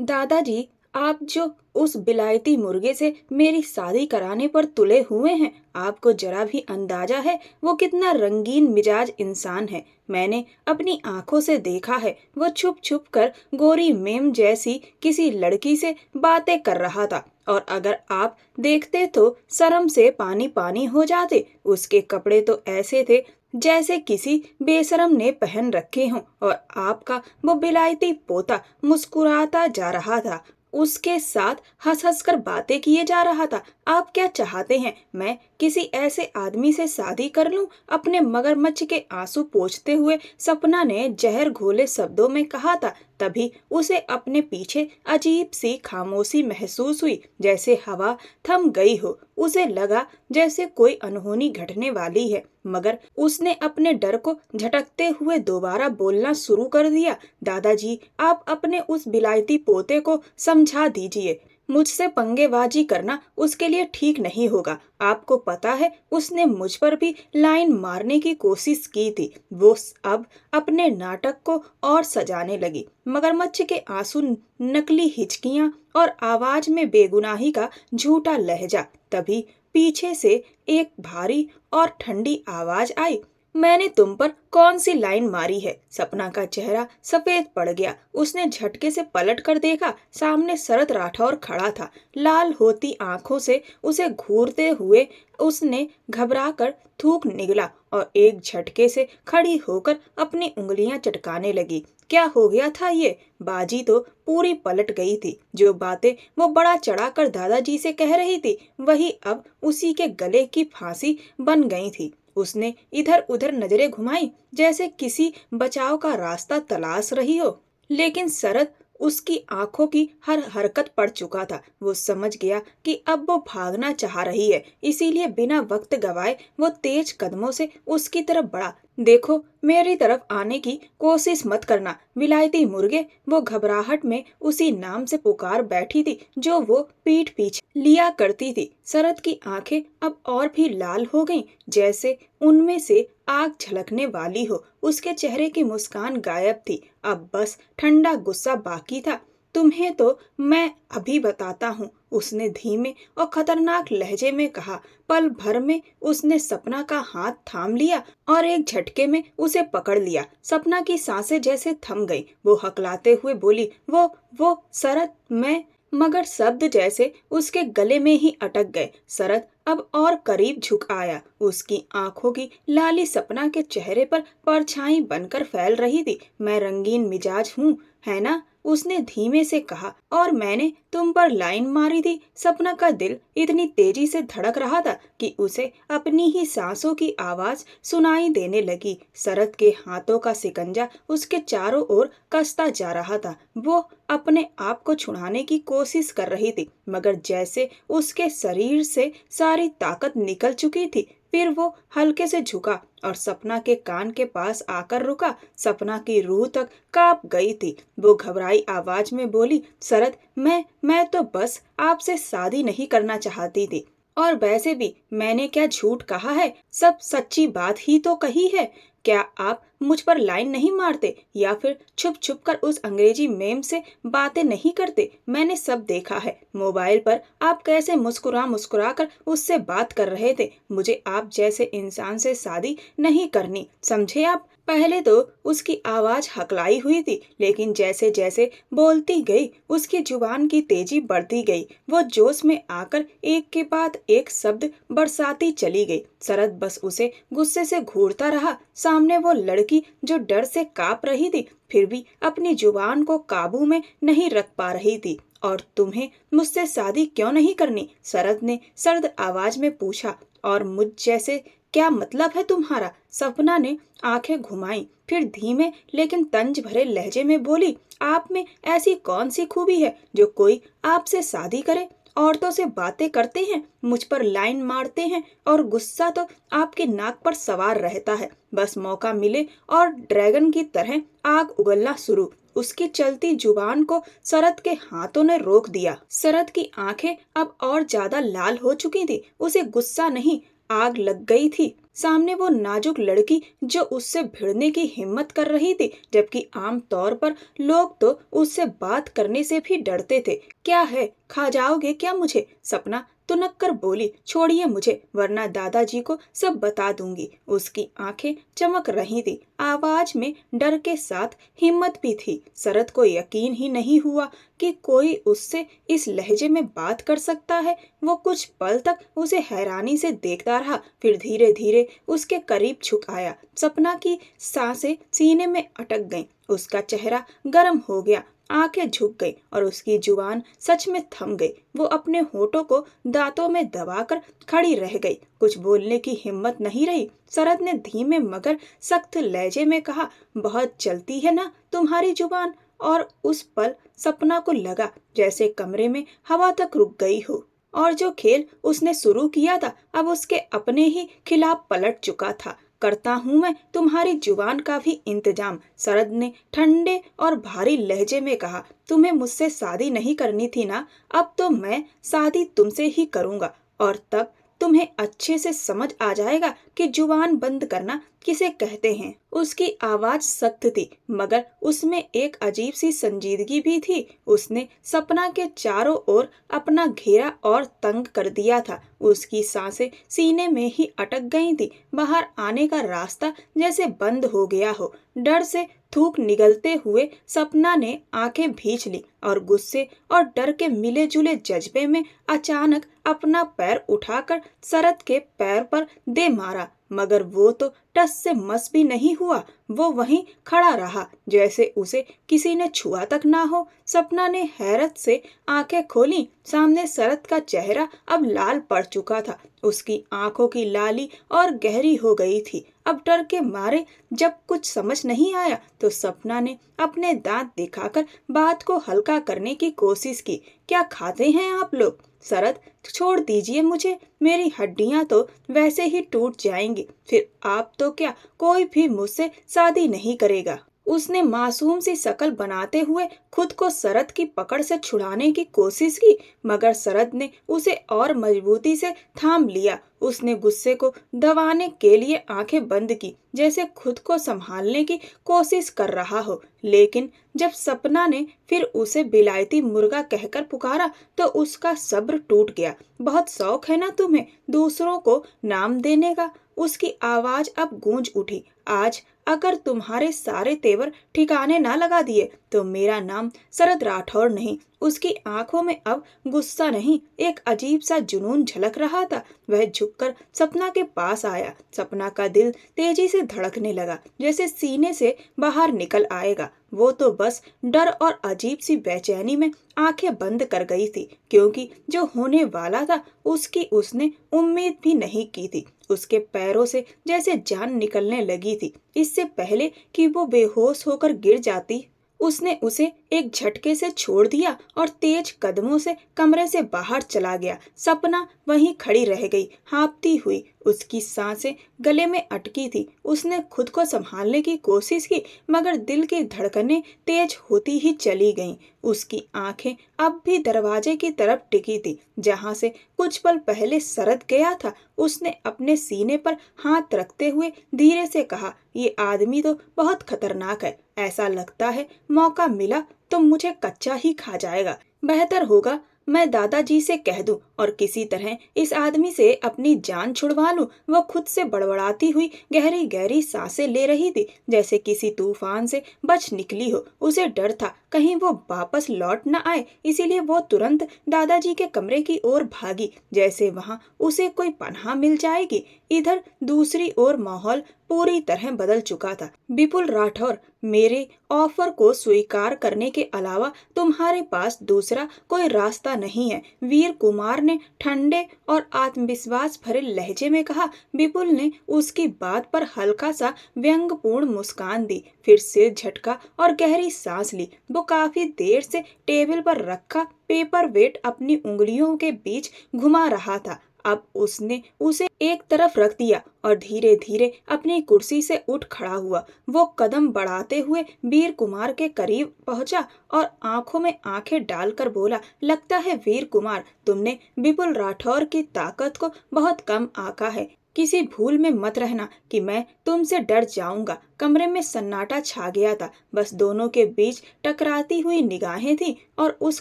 दादाजी, आप जो उस विलायती मुर्गे से मेरी शादी कराने पर तुले हुए हैं, आपको जरा भी अंदाजा है वो कितना रंगीन मिजाज इंसान है। मैंने अपनी आंखों से देखा है, वो छुप छुप कर गोरी मेम जैसी किसी लड़की से बातें कर रहा था। और अगर आप देखते तो शर्म से पानी पानी हो जाते। उसके कपड़े तो ऐसे थे जैसे किसी बेशरम ने पहन रखे हों। और आपका वो विलायती पोता मुस्कुराता जा रहा था, उसके साथ हंस हंस कर बातें किए जा रहा था। आप क्या चाहते हैं, मैं किसी ऐसे आदमी से शादी कर लूं? अपने मगरमच्छ के आंसू पोंछते हुए सपना ने जहर घोले शब्दों में कहा था। तभी उसे अपने पीछे अजीब सी खामोशी महसूस हुई, जैसे हवा थम गई हो। उसे लगा जैसे कोई अनहोनी घटने वाली है, मगर उसने अपने डर को झटकते हुए दोबारा बोलना शुरू कर दिया। दादाजी, आप अपने उस विलायती पोते को समझा दीजिए। मुझसे पंगेबाजी करना उसके लिए ठीक नहीं होगा। आपको पता है, उसने मुझ पर भी लाइन मारने की कोशिश की थी। वो अब अपने नाटक को और सजाने लगी। मगरमच्छ के आंसू, नकली हिचकियां और आवाज में बेगुनाही का झूठा लहजा। तभी पीछे से एक भारी और ठंडी आवाज आई, मैंने तुम पर कौन सी लाइन मारी है? सपना का चेहरा सफेद पड़ गया। उसने झटके से पलट कर देखा, सामने शरद राठौर खड़ा था। लाल होती आंखों से उसे घूरते हुए उसने घबरा कर थूक निगला और एक झटके से खड़ी होकर अपनी उंगलियां चटकाने लगी। क्या हो गया था ये? बाजी तो पूरी पलट गई थी। जो बातें वो बड़ा चढ़ाकर दादाजी से कह रही थी, वही अब उसी के गले की फांसी बन गई थी। उसने इधर उधर नजरें घुमाई, जैसे किसी बचाव का रास्ता तलाश रही हो। लेकिन शरद उसकी आंखों की हर हरकत पड़ चुका था। वो समझ गया कि अब वो भागना चाह रही है, इसीलिए बिना वक्त गवाए वो तेज कदमों से उसकी तरफ बढ़ा। देखो, मेरी तरफ आने की कोशिश मत करना विलायती मुर्गे, वो घबराहट में उसी नाम से पुकार बैठी थी जो वो पीठ पीछे लिया करती थी। शरद की आंखें अब और भी लाल हो गईं, जैसे उनमें से आग झलकने वाली हो। उसके चेहरे की मुस्कान गायब थी, अब बस ठंडा गुस्सा बाकी था। तुम्हें तो मैं अभी बताता हूँ, उसने धीमे और खतरनाक लहजे में कहा। पल भर में उसने सपना का हाथ थाम लिया और एक झटके में उसे पकड़ लिया। सपना की सांसें जैसे थम गईं। वो हकलाते हुए बोली, वो शरद, मैं। मगर शब्द जैसे उसके गले में ही अटक गए। शरद अब और करीब झुक आया। उसकी आंखों की लाली सपना के चेहरे पर परछाई बनकर फैल रही थी। मैं रंगीन मिजाज हूँ, है ना? उसने धीमे से कहा, और मैंने तुम पर लाइन मारी थी। सपना का दिल इतनी तेजी से धड़क रहा था कि उसे अपनी ही सांसों की आवाज सुनाई देने लगी। शरद के हाथों का सिकंजा उसके चारों ओर कसता जा रहा था। वो अपने आप को छुड़ाने की कोशिश कर रही थी, मगर जैसे उसके शरीर से सारी ताकत निकल चुकी थी। फिर वो हल्के से झुका और सपना के कान के पास आकर रुका। सपना की रूह तक कांप गई थी। वो घबराई आवाज में बोली, शरद, मैं तो बस आपसे शादी नहीं करना चाहती थी। और वैसे भी मैंने क्या झूठ कहा है, सब सच्ची बात ही तो कही है। क्या आप मुझ पर लाइन नहीं मारते या फिर छुप छुप कर उस अंग्रेजी मेम से बातें नहीं करते? मैंने सब देखा है। मोबाइल पर आप कैसे मुस्कुरा मुस्कुरा कर उससे बात कर रहे थे। मुझे आप जैसे इंसान से शादी नहीं करनी, समझे आप? पहले तो उसकी आवाज हकलाई हुई थी, लेकिन जैसे जैसे बोलती गई उसकी जुबान की तेजी बढ़ती गई। वो जोश में आकर एक के बाद एक शब्द बरसाती चली गई। शरद बस उसे गुस्से से घूरता रहा। सामने वो लड़की जो डर से कांप रही थी, फिर भी अपनी जुबान को काबू में नहीं रख पा रही थी। और तुम्हें मुझसे शादी क्यों नहीं करनी? शरद ने सर्द आवाज में पूछा। और मुझ जैसे क्या मतलब है तुम्हारा? सपना ने आंखें घुमाई, फिर धीमे लेकिन तंज भरे लहजे में बोली, आप में ऐसी कौन सी खूबी है जो कोई आपसे शादी करे? औरतों से बातें करते हैं, मुझ पर लाइन मारते हैं, और गुस्सा तो आपके नाक पर सवार रहता है। बस मौका मिले और ड्रैगन की तरह आग उगलना शुरू। उसकी चलती जुबान को शरद के हाथों ने रोक दिया। शरद की आंखें अब और ज्यादा लाल हो चुकी थी। उसे गुस्सा नहीं, आग लग गई थी। सामने वो नाजुक लड़की जो उससे भिड़ने की हिम्मत कर रही थी, जबकि आम तौर पर लोग तो उससे बात करने से भी डरते थे। क्या है, खा जाओगे क्या मुझे? सपना तुनक कर बोली, छोड़िए मुझे, वरना दादाजी को सब बता दूंगी। उसकी आंखें चमक रही थी, आवाज में डर के साथ हिम्मत भी थी। शरद को यकीन ही नहीं हुआ कि कोई उससे इस लहजे में बात कर सकता है। वो कुछ पल तक उसे हैरानी से देखता रहा, फिर धीरे धीरे उसके करीब झुक आया। सपना की सांसें सीने में अटक गईं, उसका चेहरा गर्म हो गया, आंखें झुक गई और उसकी जुबान सच में थम गई। वो अपने होठों को दांतों में दबाकर खड़ी रह गई, कुछ बोलने की हिम्मत नहीं रही। शरद ने धीमे मगर सख्त लहजे में कहा, बहुत चलती है ना तुम्हारी जुबान? और उस पल सपना को लगा जैसे कमरे में हवा तक रुक गई हो और जो खेल उसने शुरू किया था अब उसके अपने ही खिलाफ पलट चुका था। करता हूँ मैं तुम्हारी जुबान का भी इंतजाम, शरद ने ठंडे और भारी लहजे में कहा। तुम्हें मुझसे शादी नहीं करनी थी ना? अब तो मैं शादी तुमसे ही करूंगा और तब तुम्हें अच्छे से समझ आ जाएगा कि जुबान बंद करना किसे कहते हैं। उसकी आवाज सख्त थी मगर उसमें एक अजीब सी संजीदगी भी थी। उसने सपना के चारों ओर अपना घेरा और तंग कर दिया था। उसकी सांसें सीने में ही अटक गई थी, बाहर आने का रास्ता जैसे बंद हो गया हो। डर से थूक निगलते हुए सपना ने आंखें भींच ली और गुस्से और डर के मिले जुले जज्बे में अचानक अपना पैर उठाकर शरद के पैर पर दे मारा, मगर वो तो टस से मस भी नहीं हुआ। वो वहीं खड़ा रहा जैसे उसे किसी ने छुआ तक ना हो। सपना ने हैरत से आंखें खोली, सामने शरद का चेहरा अब लाल पड़ चुका था। उसकी आंखों की लाली और गहरी हो गई थी। अब डर के मारे जब कुछ समझ नहीं आया तो सपना ने अपने दांत दिखाकर बात को हल्का करने की कोशिश की। क्या खाते हैं आप लोग? शरद, छोड़ दीजिए मुझे, मेरी हड्डियां तो वैसे ही टूट जाएंगी, फिर आप तो क्या, कोई भी मुझसे शादी नहीं करेगा। उसने मासूम सी शकल बनाते हुए खुद को शरद की पकड़ से छुड़ाने की कोशिश की, मगर शरद ने उसे और मजबूती से थाम लिया। उसने गुस्से को दबाने के लिए आंखें बंद की, जैसे खुद को संभालने की कोशिश कर रहा हो। लेकिन जब सपना ने फिर उसे बिलायती मुर्गा कहकर पुकारा तो उसका सब्र टूट गया। बहुत शौक है ना तुम्हें दूसरों को नाम देने का? उसकी आवाज अब गूंज उठी। आज अगर तुम्हारे सारे तेवर ठिकाने ना लगा दिए तो मेरा नाम शरद राठौर नहीं। उसकी आंखों में अब गुस्सा नहीं, एक अजीब सा जुनून झलक रहा था। वह झुककर सपना के पास आया। सपना का दिल तेजी से धड़कने लगा, जैसे सीने से बाहर निकल आएगा। वो तो बस डर और अजीब सी बेचैनी में आंखें बंद कर गई थी, क्योंकि जो होने वाला था उसकी उसने उम्मीद भी नहीं की थी। उसके पैरों से जैसे जान निकलने लगी थी। इससे पहले कि वो बेहोश होकर गिर जाती, उसने उसे एक झटके से छोड़ दिया और तेज कदमों से कमरे से बाहर चला गया। सपना वहीं खड़ी रह गई, हाँफती हुई। उसकी सांसें गले में अटकी थी। उसने खुद को संभालने की कोशिश की, मगर दिल की धड़कनें तेज होती ही चली गईं। उसकी आंखें अब भी दरवाजे की तरफ टिकी थी, जहां से कुछ पल पहले शरद गया था। उसने अपने सीने पर हाथ रखते हुए धीरे से कहा, ये आदमी तो बहुत खतरनाक है। ऐसा लगता है मौका मिला तो मुझे कच्चा ही खा जाएगा। बेहतर होगा मैं दादाजी से कह दूं और किसी तरह इस आदमी से अपनी जान छुड़वा लूं। वो खुद से बड़बड़ाती हुई गहरी गहरी सांसें ले रही थी, जैसे किसी तूफान से बच निकली हो। उसे डर था कहीं वो वापस लौट न आए, इसीलिए वो तुरंत दादाजी के कमरे की ओर भागी, जैसे वहां उसे कोई पनाह मिल जाएगी। इधर दूसरी ओर माहौल पूरी तरह बदल चुका था। विपुल राठौर, मेरे ऑफर को स्वीकार करने के अलावा तुम्हारे पास दूसरा कोई रास्ता नहीं है, वीर कुमार ने ठंडे और आत्मविश्वास भरे लहजे में कहा। विपुल ने उसकी बात पर हल्का सा व्यंग्यपूर्ण मुस्कान दी, फिर सिर झटका और गहरी सांस ली। वो काफी देर से टेबल पर रखा पेपर वेट अपनी उंगलियों के बीच घुमा रहा था। अब उसने उसे एक तरफ रख दिया और धीरे धीरे अपनी कुर्सी से उठ खड़ा हुआ। वो कदम बढ़ाते हुए वीर कुमार के करीब पहुंचा और आंखों में आंखें डालकर बोला, लगता है वीर कुमार, तुमने विपुल राठौर की ताकत को बहुत कम आंका है। किसी भूल में मत रहना कि मैं तुमसे डर जाऊंगा। कमरे में सन्नाटा छा गया था, बस दोनों के बीच टकराती हुई निगाहें थीं और उस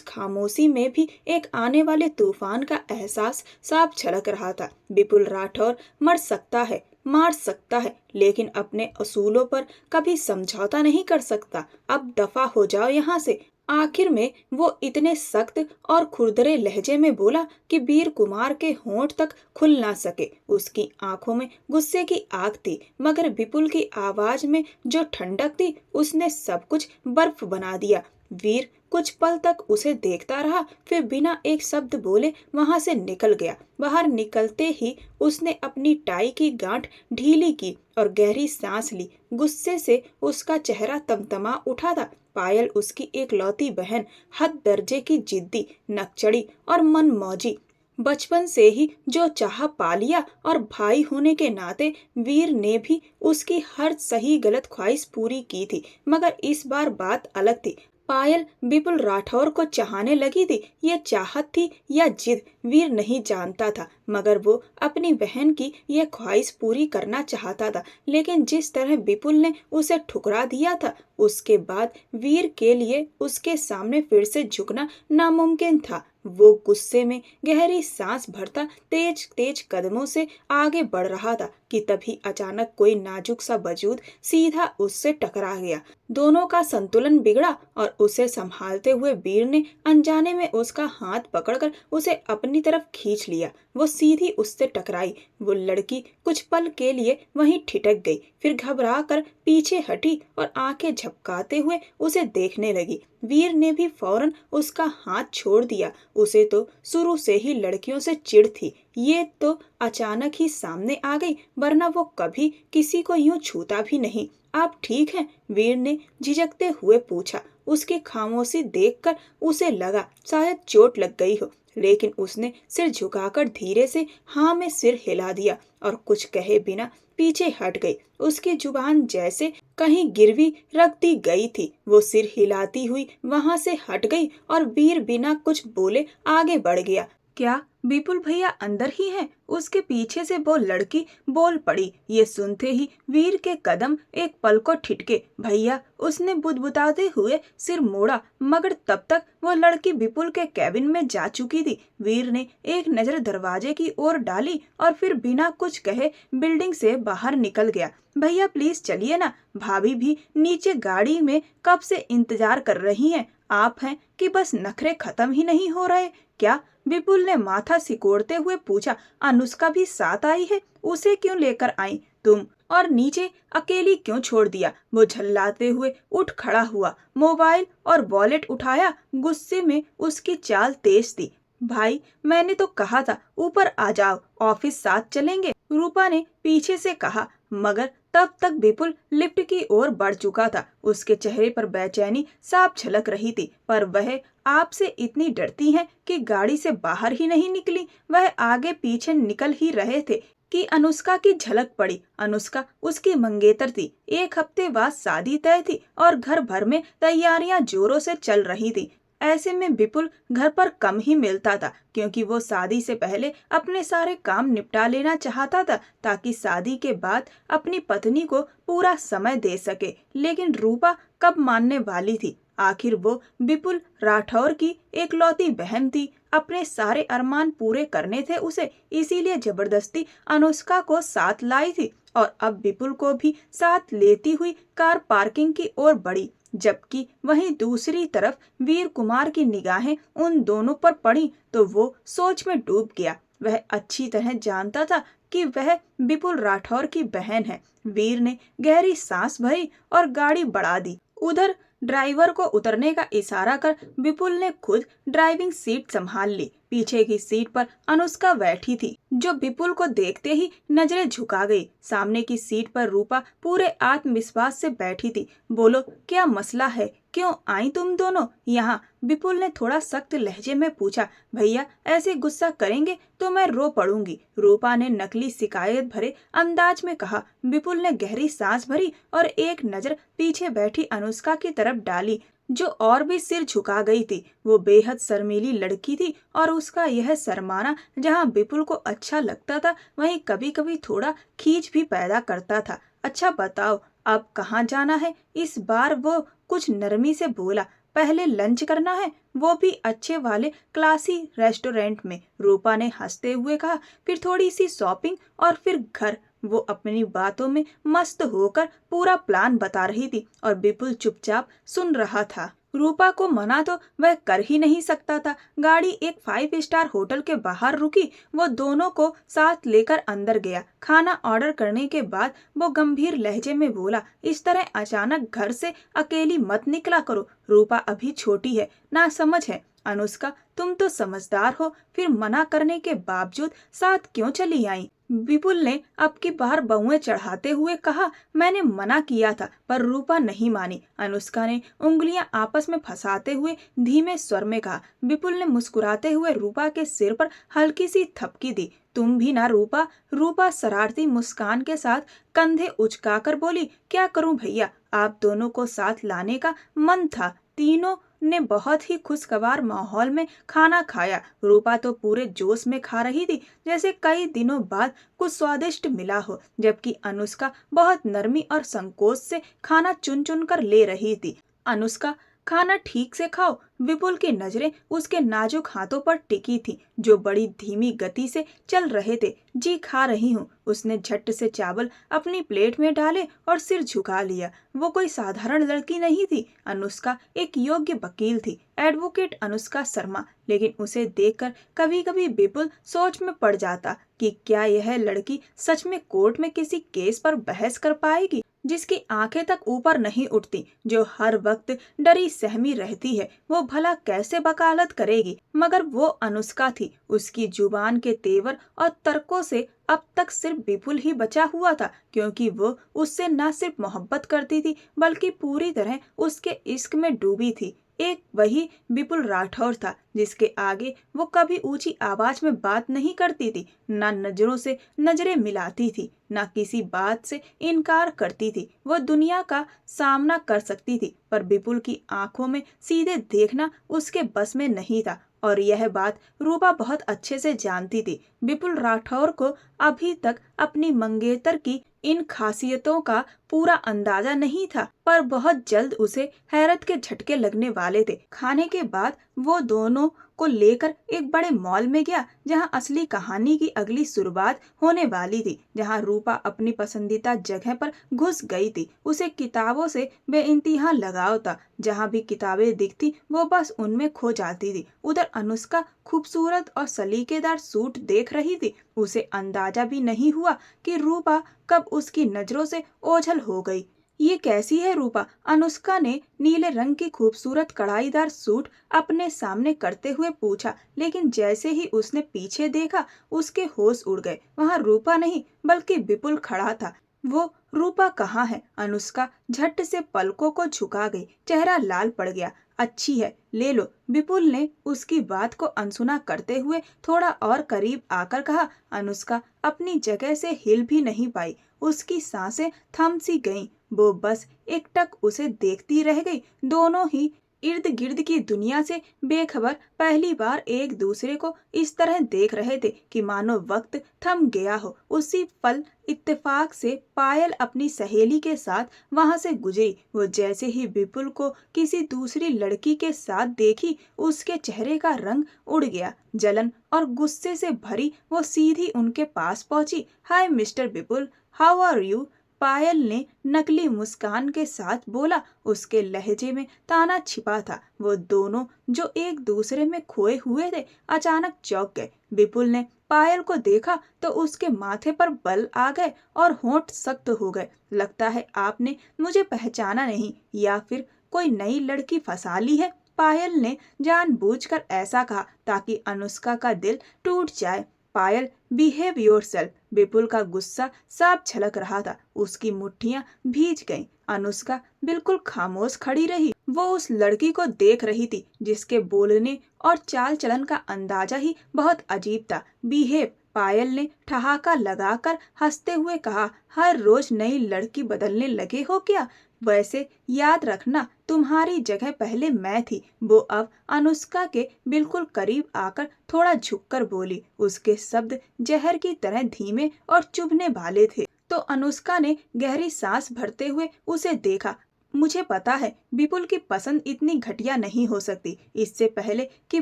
खामोशी में भी एक आने वाले तूफान का एहसास साफ झलक रहा था। विपुल राठौर मर सकता है, मार सकता है, लेकिन अपने असूलों पर कभी समझौता नहीं कर सकता। अब दफा हो जाओ यहाँ से। आखिर में वो इतने सख्त और खुरदरे लहजे में बोला कि वीर कुमार के होंठ तक खुल ना सके। उसकी आंखों में गुस्से की आग थी, मगर विपुल की आवाज में जो ठंडक थी उसने सब कुछ बर्फ बना दिया। वीर कुछ पल तक उसे देखता रहा, फिर बिना एक शब्द बोले वहां से निकल गया। बाहर निकलते ही उसने अपनी टाई की गांठ ढीली की और गहरी सांस ली। गुस्से से उसका चेहरा तमतमा उठा था। पायल उसकी एकलौती बहन, हद दर्जे की जिद्दी, नकचड़ी और मनमौजी, बचपन से ही जो चाह पा लिया, और भाई होने के नाते वीर ने भी उसकी हर सही गलत ख्वाहिश पूरी की थी। मगर इस बार बात अलग थी। पायल विपुल राठौर को चाहने लगी थी। ये चाहत थी या जिद, वीर नहीं जानता था, मगर वो अपनी बहन की यह ख्वाहिश पूरी करना चाहता था। लेकिन जिस तरह विपुल ने उसे ठुकरा दिया था, उसके बाद वीर के लिए उसके सामने फिर से झुकना नामुमकिन था। वो गुस्से में गहरी सांस भरता तेज तेज कदमों से आगे बढ़ रहा था कि तभी अचानक कोई नाजुक सा वजूद सीधा उससे टकरा गया। दोनों का संतुलन बिगड़ा और उसे संभालते हुए वीर ने अनजाने में उसका हाथ पकड़कर उसे अपनी तरफ खींच लिया। वो सीधी उससे टकराई। वो लड़की कुछ पल के लिए वहीं ठिठक गई, फिर घबरा कर पीछे हटी और आंखें झपकाते हुए उसे देखने लगी। वीर ने भी फौरन उसका हाथ छोड़ दिया। उसे तो शुरू से ही लड़कियों से चिढ़ थी। ये तो अचानक ही सामने आ गई, वरना वो कभी किसी को यूं छूता भी नहीं। आप ठीक हैं? वीर ने झिझकते हुए पूछा। उसकी खामोशी देखकर उसे लगा शायद चोट लग गई हो, लेकिन उसने सिर झुकाकर धीरे से हाँ में सिर हिला दिया और कुछ कहे बिना पीछे हट गई। उसकी जुबान जैसे कहीं गिरवी रख दी गई थी। वो सिर हिलाती हुई वहां से हट गई और वीर बिना कुछ बोले आगे बढ़ गया। क्या विपुल भैया अंदर ही हैं? उसके पीछे से वो लड़की बोल पड़ी। ये सुनते ही वीर के कदम एक पल को ठिठके। भैया, उसने बुदबुदाते हुए सिर मोड़ा, मगर तब तक वो लड़की विपुल के कैबिन में जा चुकी थी। वीर ने एक नजर दरवाजे की ओर डाली और फिर बिना कुछ कहे बिल्डिंग से बाहर निकल गया। भैया प्लीज चलिए ना, भाभी भी नीचे गाड़ी में कब से इंतजार कर रही हैं। आप हैं कि बस नखरे खत्म ही नहीं हो रहे क्या? विपुल ने माथा सिकोड़ते हुए पूछा। अनुष्का भी साथ आई है, उसे क्यों लेकर आई तुम? और नीचे अकेली क्यों छोड़ दिया? वो झल्लाते हुए उठ खड़ा हुआ, मोबाइल और वॉलेट उठाया। गुस्से में उसकी चाल तेज थी। भाई, मैंने तो कहा था ऊपर आ जाओ, ऑफिस साथ चलेंगे, रूपा ने पीछे से कहा। मगर तब तक विपुल लिफ्ट की ओर बढ़ चुका था। उसके चेहरे पर बेचैनी साफ झलक रही थी, पर वह आपसे इतनी डरती हैं कि गाड़ी से बाहर ही नहीं निकली। वह आगे पीछे निकल ही रहे थे कि अनुष्का की झलक पड़ी। अनुष्का उसकी मंगेतर थी। 1 हफ्ते बाद शादी तय थी और घर भर में तैयारियां जोरों से चल रही थी। ऐसे में विपुल घर पर कम ही मिलता था, क्योंकि वो शादी से पहले अपने सारे काम निपटा लेना चाहता था, ताकि शादी के बाद अपनी पत्नी को पूरा समय दे सके। लेकिन रूपा कब मानने वाली थी? आखिर वो विपुल राठौर की एकलौती बहन थी। अपने सारे अरमान पूरे करने थे उसे, इसीलिए जबरदस्ती अनुष्का को साथ लाई थी। और अब विपुल को भी साथ लेती हुई कार पार्किंग की ओर बढ़ी, जबकि वहीं दूसरी तरफ वीर कुमार की निगाहें उन दोनों पर पड़ी तो वो सोच में डूब गया। वह अच्छी तरह जानता था कि वह विपुल राठौर की बहन है। वीर ने गहरी सांस भरी और गाड़ी बढ़ा दी। उधर ड्राइवर को उतरने का इशारा कर विपुल ने खुद ड्राइविंग सीट संभाल ली। पीछे की सीट पर अनुष्का बैठी थी, जो विपुल को देखते ही नजरें झुका गई। सामने की सीट पर रूपा पूरे आत्मविश्वास से बैठी थी। बोलो, क्या मसला है? क्यों आई तुम दोनों यहाँ? विपुल ने थोड़ा सख्त लहजे में पूछा। भैया, ऐसे गुस्सा करेंगे तो मैं रो पड़ूंगी, रूपा ने नकली शिकायत भरे अंदाज में कहा। विपुल ने गहरी सांस भरी और एक नजर पीछे बैठी अनुष्का की तरफ डाली। जो और भी सिर झुका गई थी। वो बेहद शर्मीली लड़की थी और उसका यह शर्माना जहाँ विपुल को अच्छा लगता था वहीं कभी कभी थोड़ा खींच भी पैदा करता था। अच्छा बताओ, अब कहाँ जाना है? इस बार वो कुछ नरमी से बोला। पहले लंच करना है, वो भी अच्छे वाले क्लासी रेस्टोरेंट में, रूपा ने हंसते हुए कहा। फिर थोड़ी सी शॉपिंग और फिर घर। वो अपनी बातों में मस्त होकर पूरा प्लान बता रही थी और विपुल चुपचाप सुन रहा था। रूपा को मना तो वह कर ही नहीं सकता था। गाड़ी एक 5 स्टार होटल के बाहर रुकी। वो दोनों को साथ लेकर अंदर गया। खाना ऑर्डर करने के बाद वो गंभीर लहजे में बोला, इस तरह अचानक घर से अकेली मत निकला करो। रूपा अभी छोटी है, ना समझ है। अनुष्का, तुम तो समझदार हो, फिर मना करने के बावजूद साथ क्यों चली आई? विपुल ने अब की बार बहुएं चढ़ाते हुए कहा। मैंने मना किया था पर रूपा नहीं मानी। अनुष्का ने उंगलियां आपस में फंसाते हुए धीमे स्वर में कहा। विपुल ने मुस्कुराते हुए रूपा के सिर पर हल्की सी थपकी दी। तुम भी ना रूपा? रूपा शरारती मुस्कान के साथ कंधे उचकाकर बोली। क्या करूं भैया, आप दोनों को साथ लाने का मन था। तीनों ने बहुत ही खुशगवार माहौल में खाना खाया। रूपा तो पूरे जोश में खा रही थी जैसे कई दिनों बाद कुछ स्वादिष्ट मिला हो, जबकि अनुष्का बहुत नरमी और संकोच से खाना चुन चुन कर ले रही थी। अनुष्का, खाना ठीक से खाओ। विपुल की नजरें उसके नाजुक हाथों पर टिकी थी जो बड़ी धीमी गति से चल रहे थे। जी खा रही हूँ। उसने झट से चावल अपनी प्लेट में डाले और सिर झुका लिया। वो कोई साधारण लड़की नहीं थी। अनुष्का एक योग्य वकील थी, एडवोकेट अनुष्का शर्मा। लेकिन उसे देखकर कभी कभी विपुल सोच में पड़ जाता कि क्या यह लड़की सच में कोर्ट में किसी केस पर बहस कर पाएगी जिसकी आंखें तक ऊपर नहीं उठती, जो हर वक्त डरी सहमी रहती है। वो भला कैसे वकालत करेगी? मगर वो अनुष्का थी। उसकी जुबान के तेवर और तर्कों से अब तक सिर्फ विपुल ही बचा हुआ था, क्योंकि वो उससे न सिर्फ मोहब्बत करती थी बल्कि पूरी तरह उसके इश्क में डूबी थी। एक वही विपुल राठौर था जिसके आगे वो कभी ऊंची आवाज में बात नहीं करती थी, ना नजरों से नजरें मिलाती थी, ना किसी बात से इनकार करती थी। वो दुनिया का सामना कर सकती थी पर विपुल की आंखों में सीधे देखना उसके बस में नहीं था। और यह बात रूपा बहुत अच्छे से जानती थी। विपुल राठौर को अभी तक अपनी मंगेतर की इन खासियतों का पूरा अंदाजा नहीं था, पर बहुत जल्द उसे हैरत के झटके लगने वाले थे। खाने के बाद वो दोनों को लेकर एक बड़े मॉल में गया जहां असली कहानी की अगली शुरुआत होने वाली थी, जहां रूपा अपनी पसंदीदा जगह पर घुस गई थी। उसे किताबों से बेइंतहा लगाव था। जहां भी किताबें दिखती वो बस उनमें खो जाती थी। उधर अनुष्का खूबसूरत और सलीकेदार सूट देख रही थी। उसे अंदाजा भी नहीं हुआ कि रूपा कब उसकी नजरों से ओझल हो गई। ये कैसी है रूपा? अनुष्का ने नीले रंग की खूबसूरत कढ़ाईदार सूट अपने सामने करते हुए पूछा। लेकिन जैसे ही उसने पीछे देखा उसके होश उड़ गए। वहां रूपा नहीं बल्कि विपुल खड़ा था। वो रूपा कहाँ है? अनुष्का झट से पलकों को झुका गई, चेहरा लाल पड़ गया। अच्छी है, ले लो। विपुल ने उसकी बात को अनसुना करते हुए थोड़ा और करीब आकर कहा। अनुष्का अपनी जगह से हिल भी नहीं पाई। उसकी सांसें थम सी गईं। वो बस एकटक उसे देखती रह गई। दोनों ही इर्द गिर्द की दुनिया से बेखबर पहली बार एक दूसरे को इस तरह देख रहे थे कि मानो वक्त थम गया हो। उसी पल इत्तेफाक से पायल अपनी सहेली के साथ वहां से गुजरी। वो जैसे ही विपुल को किसी दूसरी लड़की के साथ देखी उसके चेहरे का रंग उड़ गया। जलन और गुस्से से भरी वो सीधी उनके पास पहुंची। Hi mister Vipul, how are you? Payal ने नकली मुस्कान के साथ बोला। उसके लहजे में ताना छिपा था। वो दोनों जो एक दूसरे में खोए हुए थे अचानक चौंक गए। विपुल ने पायल को देखा तो उसके माथे पर बल आ गए और होंठ सख्त हो गए। लगता है आपने मुझे पहचाना नहीं, या फिर कोई नई लड़की फंसा ली है। पायल ने जानबूझकर ऐसा कहा ताकि अनुष्का का दिल टूट जाए। पायल, बिहेव योरसेल्फ। विपुल का गुस्सा साफ झलक रहा था। उसकी मुट्ठियां भीज गईं। अनुष्का बिल्कुल खामोश खड़ी रही। वो उस लड़की को देख रही थी जिसके बोलने और चाल चलन का अंदाजा ही बहुत अजीब था। बिहेव? पायल ने ठहाका लगाकर हंसते हुए कहा। हर रोज नई लड़की बदलने लगे हो क्या? वैसे याद रखना, तुम्हारी जगह पहले मैं थी। वो अब अनुष्का के बिल्कुल करीब आकर थोड़ा झुककर बोली। उसके शब्द जहर की तरह धीमे और चुभने वाले थे। तो अनुष्का ने गहरी सांस भरते हुए उसे देखा। मुझे पता है विपुल की पसंद इतनी घटिया नहीं हो सकती। इससे पहले कि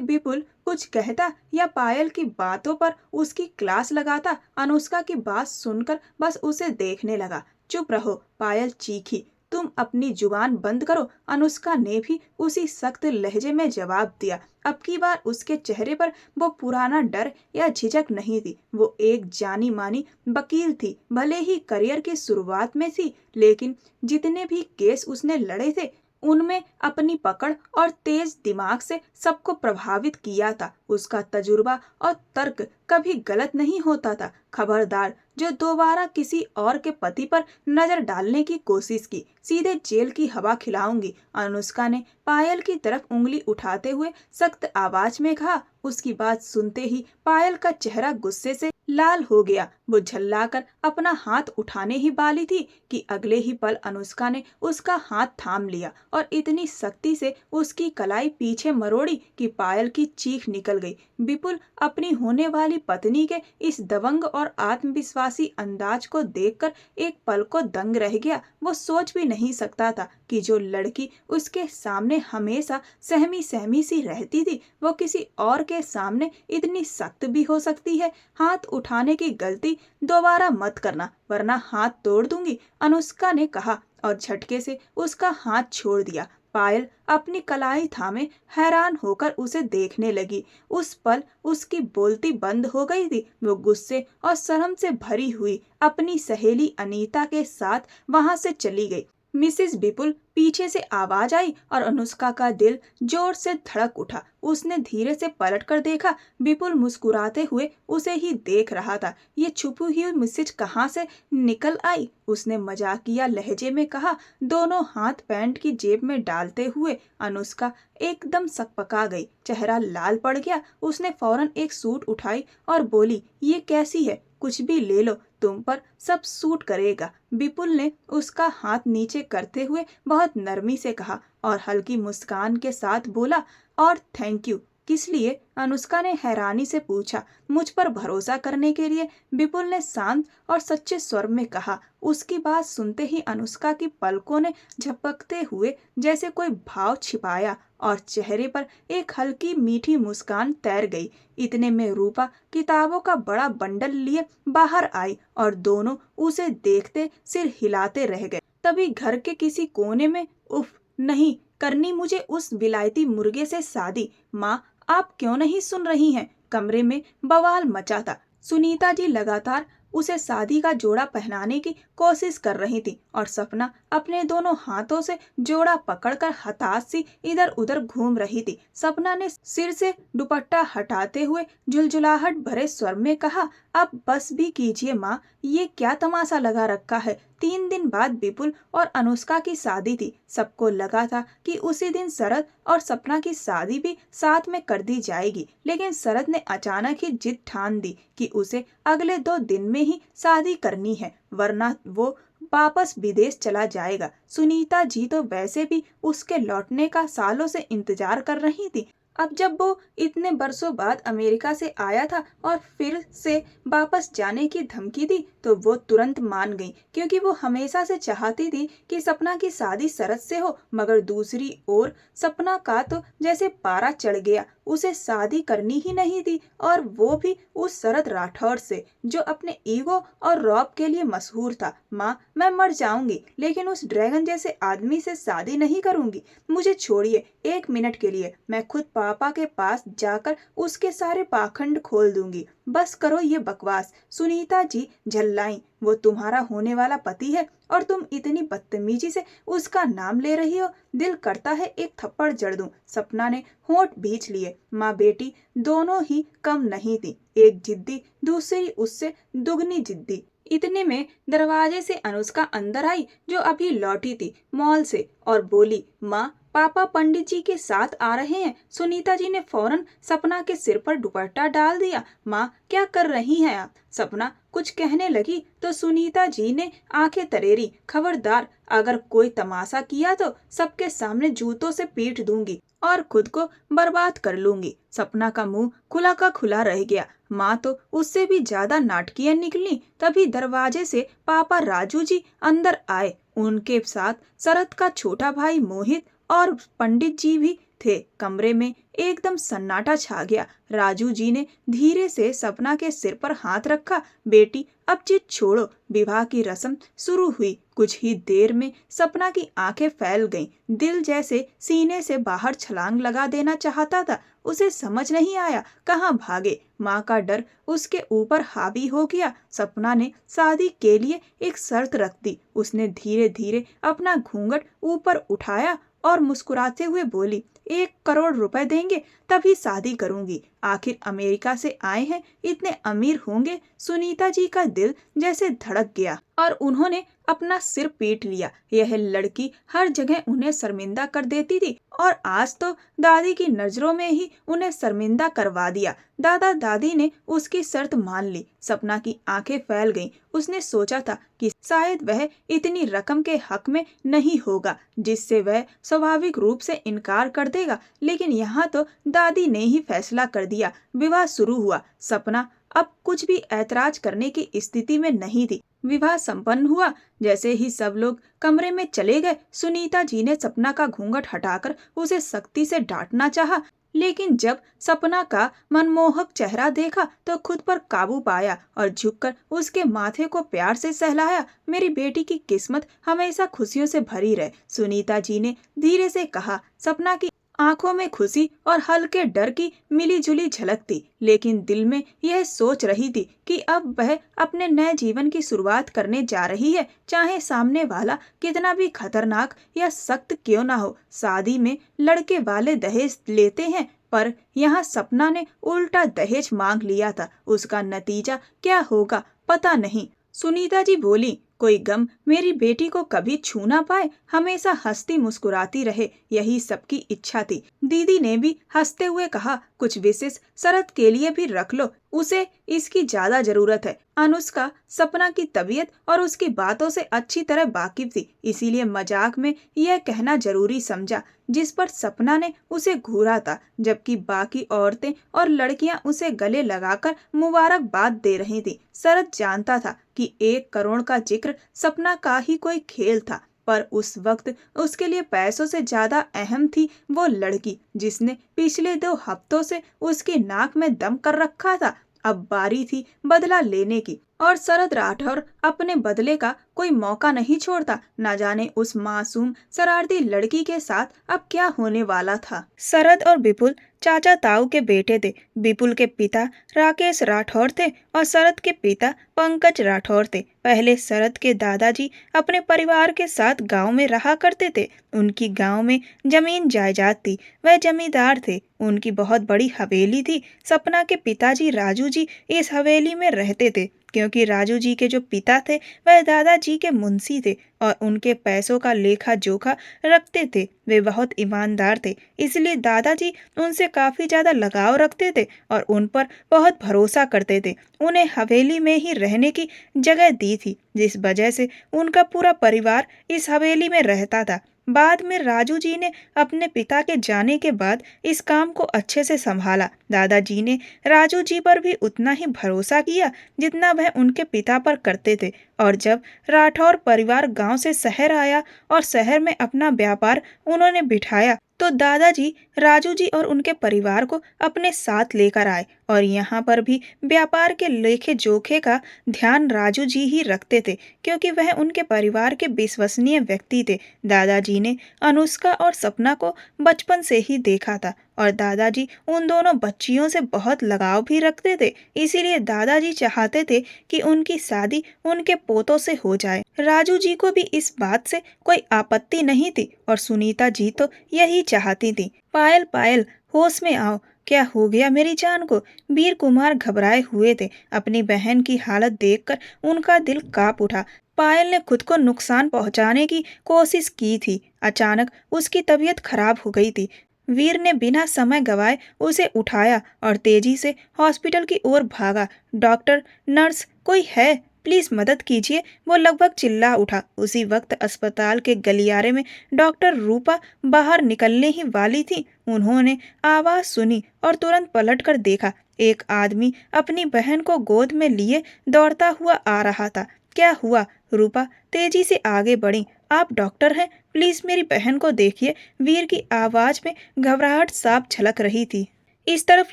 विपुल कुछ कहता या पायल की बातों पर उसकी क्लास लगाता, अनुष्का की बात सुनकर बस उसे देखने लगा। चुप रहो, पायल चीखी। तुम अपनी जुबान बंद करो। अनुष्का ने भी उसी सख्त लहजे में जवाब दिया। अब की बार उसके चेहरे पर वो पुराना डर या झिझक नहीं थी। वो एक जानी मानी वकील थी। भले ही करियर की शुरुआत में थी, लेकिन जितने भी केस उसने लड़े थे उनमें अपनी पकड़ और तेज दिमाग से सबको प्रभावित किया था। उसका तजुर्बा और तर्क कभी गलत नहीं होता था। खबरदार जो दोबारा किसी और के पति पर नजर डालने की कोशिश की, सीधे जेल की हवा खिलाऊंगी। अनुष्का ने पायल की तरफ उंगली उठाते हुए सख्त आवाज में कहा। उसकी बात सुनते ही पायल का चेहरा गुस्से से लाल हो गया। वो झल्लाकर अपना हाथ उठाने ही वाली थी कि अगले ही पल अनुष्का ने उसका हाथ थाम लिया और इतनी सख्ती से उसकी कलाई पीछे मरोड़ी कि पायल की चीख निकल गई। विपुल अपनी होने वाली पत्नी के इस दबंग और आत्मविश्वासी अंदाज को देखकर एक पल को दंग रह गया। वो सोच भी नहीं सकता था कि जो लड़की उसके सामने हमेशा सहमी सहमी सी रहती थी, वो किसी और के सामने इतनी सख्त भी हो सकती है। हाथ उठाने की गलती दोबारा मत करना, वरना हाथ तोड़ दूंगी, अनुष्का ने कहा और झटके से उसका हाथ छोड़ दिया। पायल अपनी कलाई थामे हैरान होकर उसे देखने लगी। उस पल उसकी बोलती बंद हो गई थी। वो गुस्से और शर्म से भरी हुई अपनी सहेली अनीता के साथ वहां से चली गई। मिसेस विपुल, पीछे से आवाज आई और अनुष्का का दिल जोर से धड़क उठा। उसने धीरे से पलटकर देखा। विपुल मुस्कुराते हुए उसे ही देख रहा था। ये छुपी हुई मैसेज कहाँ से निकल आई? उसने मजाकिया लहजे में कहा, दोनों हाथ पैंट की जेब में डालते हुए। अनुष्का एकदम सकपका गई, चेहरा लाल पड़ गया। उसने फौरन एक सूट उठाई और बोली, ये कैसी है? कुछ भी ले लो, तुम पर सब सूट करेगा। विपुल ने उसका हाथ नीचे करते हुए बहुत नरमी से कहा और हल्की मुस्कान के साथ बोला, और थैंक यू किस लिए? अनुष्का ने हैरानी से पूछा। मुझ पर भरोसा करने के लिए, विपुल ने शांत और सच्चे स्वर में कहा। उसकी बात सुनते ही अनुष्का की पलकों ने झपकते हुए जैसे कोई भाव छिपाया और चेहरे पर एक हल्की मीठी मुस्कान तैर गई। इतने में रूपा किताबों का बड़ा बंडल लिए बाहर आई और दोनों उसे देखते सिर हिलाते रह गए। तभी घर के किसी कोने में, उफ, नहीं करनी मुझे उस विलायती मुर्गे से शादी। माँ, आप क्यों नहीं सुन रही हैं? कमरे में बवाल मचा था। सुनीता जी लगातार उसे शादी का जोड़ा पहनाने की कोशिश कर रही थी और सपना अपने दोनों हाथों से जोड़ा पकड़कर हताश सी इधर उधर घूम रही थी। सपना ने सिर से दुपट्टा हटाते हुए झुलझुलाहट भरे स्वर में कहा, अब बस भी कीजिए माँ, ये क्या तमाशा लगा रखा है? 3 दिन बाद विपुल और अनुष्का की शादी थी। सबको लगा था कि उसी दिन शरद और सपना की शादी भी साथ में कर दी जाएगी, लेकिन शरद ने अचानक ही जिद ठान दी कि उसे अगले 2 दिन में ही शादी करनी है, वरना वो वापस विदेश चला जाएगा। सुनीता जी तो वैसे भी उसके लौटने का सालों से इंतजार कर रही थी। अब जब वो इतने बरसों बाद अमेरिका से आया था और फिर से वापस जाने की धमकी दी, तो वो तुरंत मान गई, क्योंकि वो हमेशा से चाहती थी कि सपना की शादी शरद से हो। मगर दूसरी ओर सपना का तो जैसे पारा चढ़ गया। उसे शादी करनी ही नहीं थी, और वो भी उस शरद राठौर से जो अपने ईगो और रौब के लिए मशहूर था। माँ, मैं मर जाऊंगी, लेकिन उस ड्रैगन जैसे आदमी से शादी नहीं करूंगी। मुझे छोड़िए 1 मिनट के लिए, मैं खुद पापा के पास जाकर उसके सारे पाखंड खोल दूंगी। बस करो ये बकवास। सुनीता जी झल्लाई, वो तुम्हारा होने वाला पति है और तुम इतनी बदतमीजी से उसका नाम ले रही हो। दिल करता है एक थप्पड़ जड़ दूं। सपना ने होंठ भींच लिए। माँ बेटी दोनों ही कम नहीं थी, एक जिद्दी, दूसरी उससे दुगनी जिद्दी। इतने में दरवाजे से अनुष्का अंदर आई, जो अभी लौटी थी मॉल से, और बोली, माँ, पापा पंडित जी के साथ आ रहे हैं। सुनीता जी ने फौरन सपना के सिर पर दुपट्टा डाल दिया। माँ, क्या कर रही हैं आप? सपना कुछ कहने लगी तो सुनीता जी ने आंखें तरेरी। खबरदार, अगर कोई तमाशा किया तो सबके सामने जूतों से पीट दूंगी और खुद को बर्बाद कर लूंगी। सपना का मुंह खुला का खुला रह गया। माँ तो उससे भी ज्यादा नाटकीय निकली। तभी दरवाजे से पापा राजू जी अंदर आए। उनके साथ शरद का छोटा भाई मोहित और पंडित जी भी थे। कमरे में एकदम सन्नाटा छा गया। राजू जी ने धीरे से सपना के सिर पर हाथ रखा। बेटी, अब जिद छोड़ो। विवाह की रस्म शुरू हुई। कुछ ही देर में सपना की आंखें फैल गईं। दिल जैसे सीने से बाहर छलांग लगा देना चाहता था। उसे समझ नहीं आया कहाँ भागे। माँ का डर उसके ऊपर हावी हो गया। सपना ने शादी के लिए एक शर्त रख दी। उसने धीरे धीरे अपना घूंघट ऊपर उठाया और मुस्कुराते हुए बोली, 1 करोड़ रुपए देंगे तभी शादी करूंगी। आखिर अमेरिका से आए हैं, इतने अमीर होंगे। सुनीता जी का दिल जैसे धड़क गया और उन्होंने अपना सिर पीट लिया। यह लड़की हर जगह उन्हें शर्मिंदा कर देती थी और आज तो दादी की नजरों में ही उन्हें शर्मिंदा करवा दिया। दादा दादी ने उसकी शर्त मान ली। सपना की आंखें फैल गईं। उसने सोचा था कि शायद वह इतनी रकम के हक में नहीं होगा जिससे वह स्वाभाविक रूप से इनकार कर देगा, लेकिन यहाँ तो दादी ने ही फैसला कर दिया। विवाह शुरू हुआ। सपना अब कुछ भी ऐतराज करने की स्थिति में नहीं थी। विवाह संपन्न हुआ। जैसे ही सब लोग कमरे में चले गए, सुनीता जी ने सपना का घूंघट हटाकर उसे सख्ती से डांटना चाहा, लेकिन जब सपना का मनमोहक चेहरा देखा तो खुद पर काबू पाया और झुककर उसके माथे को प्यार से सहलाया। मेरी बेटी की किस्मत हमेशा खुशियों से भरी रहे, सुनीता जी ने धीरे से कहा। सपना की आंखों में खुशी और हल्के डर की मिलीजुली झलक थी, लेकिन दिल में यह सोच रही थी कि अब वह अपने नए जीवन की शुरुआत करने जा रही है, चाहे सामने वाला कितना भी खतरनाक या सख्त क्यों ना हो। शादी में लड़के वाले दहेज लेते हैं, पर यहाँ सपना ने उल्टा दहेज मांग लिया था। उसका नतीजा क्या होगा पता नहीं। सुनीता जी बोली, कोई गम मेरी बेटी को कभी छू ना पाए, हमेशा हंसती मुस्कुराती रहे, यही सबकी इच्छा थी। दीदी ने भी हंसते हुए कहा, कुछ विशेष शरत के लिए भी रख लो, उसे इसकी ज्यादा जरूरत है। अनुष्का सपना की तबीयत और उसकी बातों से अच्छी तरह वाकिफ थी, इसीलिए मजाक में यह कहना जरूरी समझा, जिस पर सपना ने उसे घूरा था, जबकि बाकी औरतें और लड़कियां उसे गले लगाकर मुबारकबाद दे रही थी। शरद जानता था कि 1 करोड़ का जिक्र सपना का ही कोई खेल था, पर उस वक्त उसके लिए पैसों से ज्यादा अहम थी वो लड़की जिसने पिछले 2 हफ्तों से उसकी नाक में दम कर रखा था। अब बारी थी बदला लेने की और शरद राठौर अपने बदले का कोई मौका नहीं छोड़ता। न जाने उस मासूम शरारती लड़की के साथ अब क्या होने वाला था। शरद और विपुल चाचा ताऊ के बेटे थे। विपुल के पिता राकेश राठौर थे और शरद के पिता पंकज राठौर थे। पहले शरद के दादाजी अपने परिवार के साथ गांव में रहा करते थे। उनकी गांव में जमीन जायदाद थी, वह जमींदार थे। उनकी बहुत बड़ी हवेली थी। सपना के पिताजी राजू जी इस हवेली में रहते थे, क्योंकि राजू जी के जो पिता थे वह दादाजी के मुंशी थे और उनके पैसों का लेखा जोखा रखते थे। वे बहुत ईमानदार थे, इसलिए दादाजी उनसे काफी ज्यादा लगाव रखते थे और उन पर बहुत भरोसा करते थे। उन्हें हवेली में ही रहने की जगह दी थी, जिस वजह से उनका पूरा परिवार इस हवेली में रहता था। बाद में राजू जी ने अपने पिता के जाने के बाद इस काम को अच्छे से संभाला। दादाजी ने राजू जी पर भी उतना ही भरोसा किया जितना वह उनके पिता पर करते थे। और जब राठौर परिवार गांव से शहर आया और शहर में अपना व्यापार उन्होंने बिठाया, तो दादाजी राजू जी और उनके परिवार को अपने साथ लेकर आए और यहाँ पर भी व्यापार के लेखे जोखे का ध्यान राजू जी ही रखते थे, क्योंकि वह उनके परिवार के विश्वसनीय व्यक्ति थे। दादाजी ने अनुष्का और सपना को बचपन से ही देखा था और दादाजी उन दोनों बच्चियों से बहुत लगाव भी रखते थे, इसीलिए दादाजी चाहते थे कि उनकी शादी उनके पोतों से हो जाए। राजू जी को भी इस बात से कोई आपत्ति नहीं थी और सुनीता जी तो यही चाहती थी। पायल पायल होश में आओ, क्या हो गया मेरी जान को? वीर कुमार घबराए हुए थे। अपनी बहन की हालत देखकर उनका दिल कांप उठा। पायल ने खुद को नुकसान पहुंचाने की कोशिश की थी। अचानक उसकी तबीयत खराब हो गई थी। वीर ने बिना समय गवाए उसे उठाया और तेजी से हॉस्पिटल की ओर भागा। डॉक्टर, नर्स, कोई है? प्लीज मदद कीजिए, वो लगभग चिल्ला उठा। उसी वक्त अस्पताल के गलियारे में डॉक्टर रूपा बाहर निकलने ही वाली थी। उन्होंने आवाज सुनी और तुरंत पलटकर देखा। एक आदमी अपनी बहन को गोद में लिए दौड़ता हुआ आ रहा था। क्या हुआ? रूपा तेजी से आगे बढ़ी। आप डॉक्टर हैं? प्लीज मेरी बहन को देखिए। वीर की आवाज में घबराहट साफ झलक रही थी। इस तरफ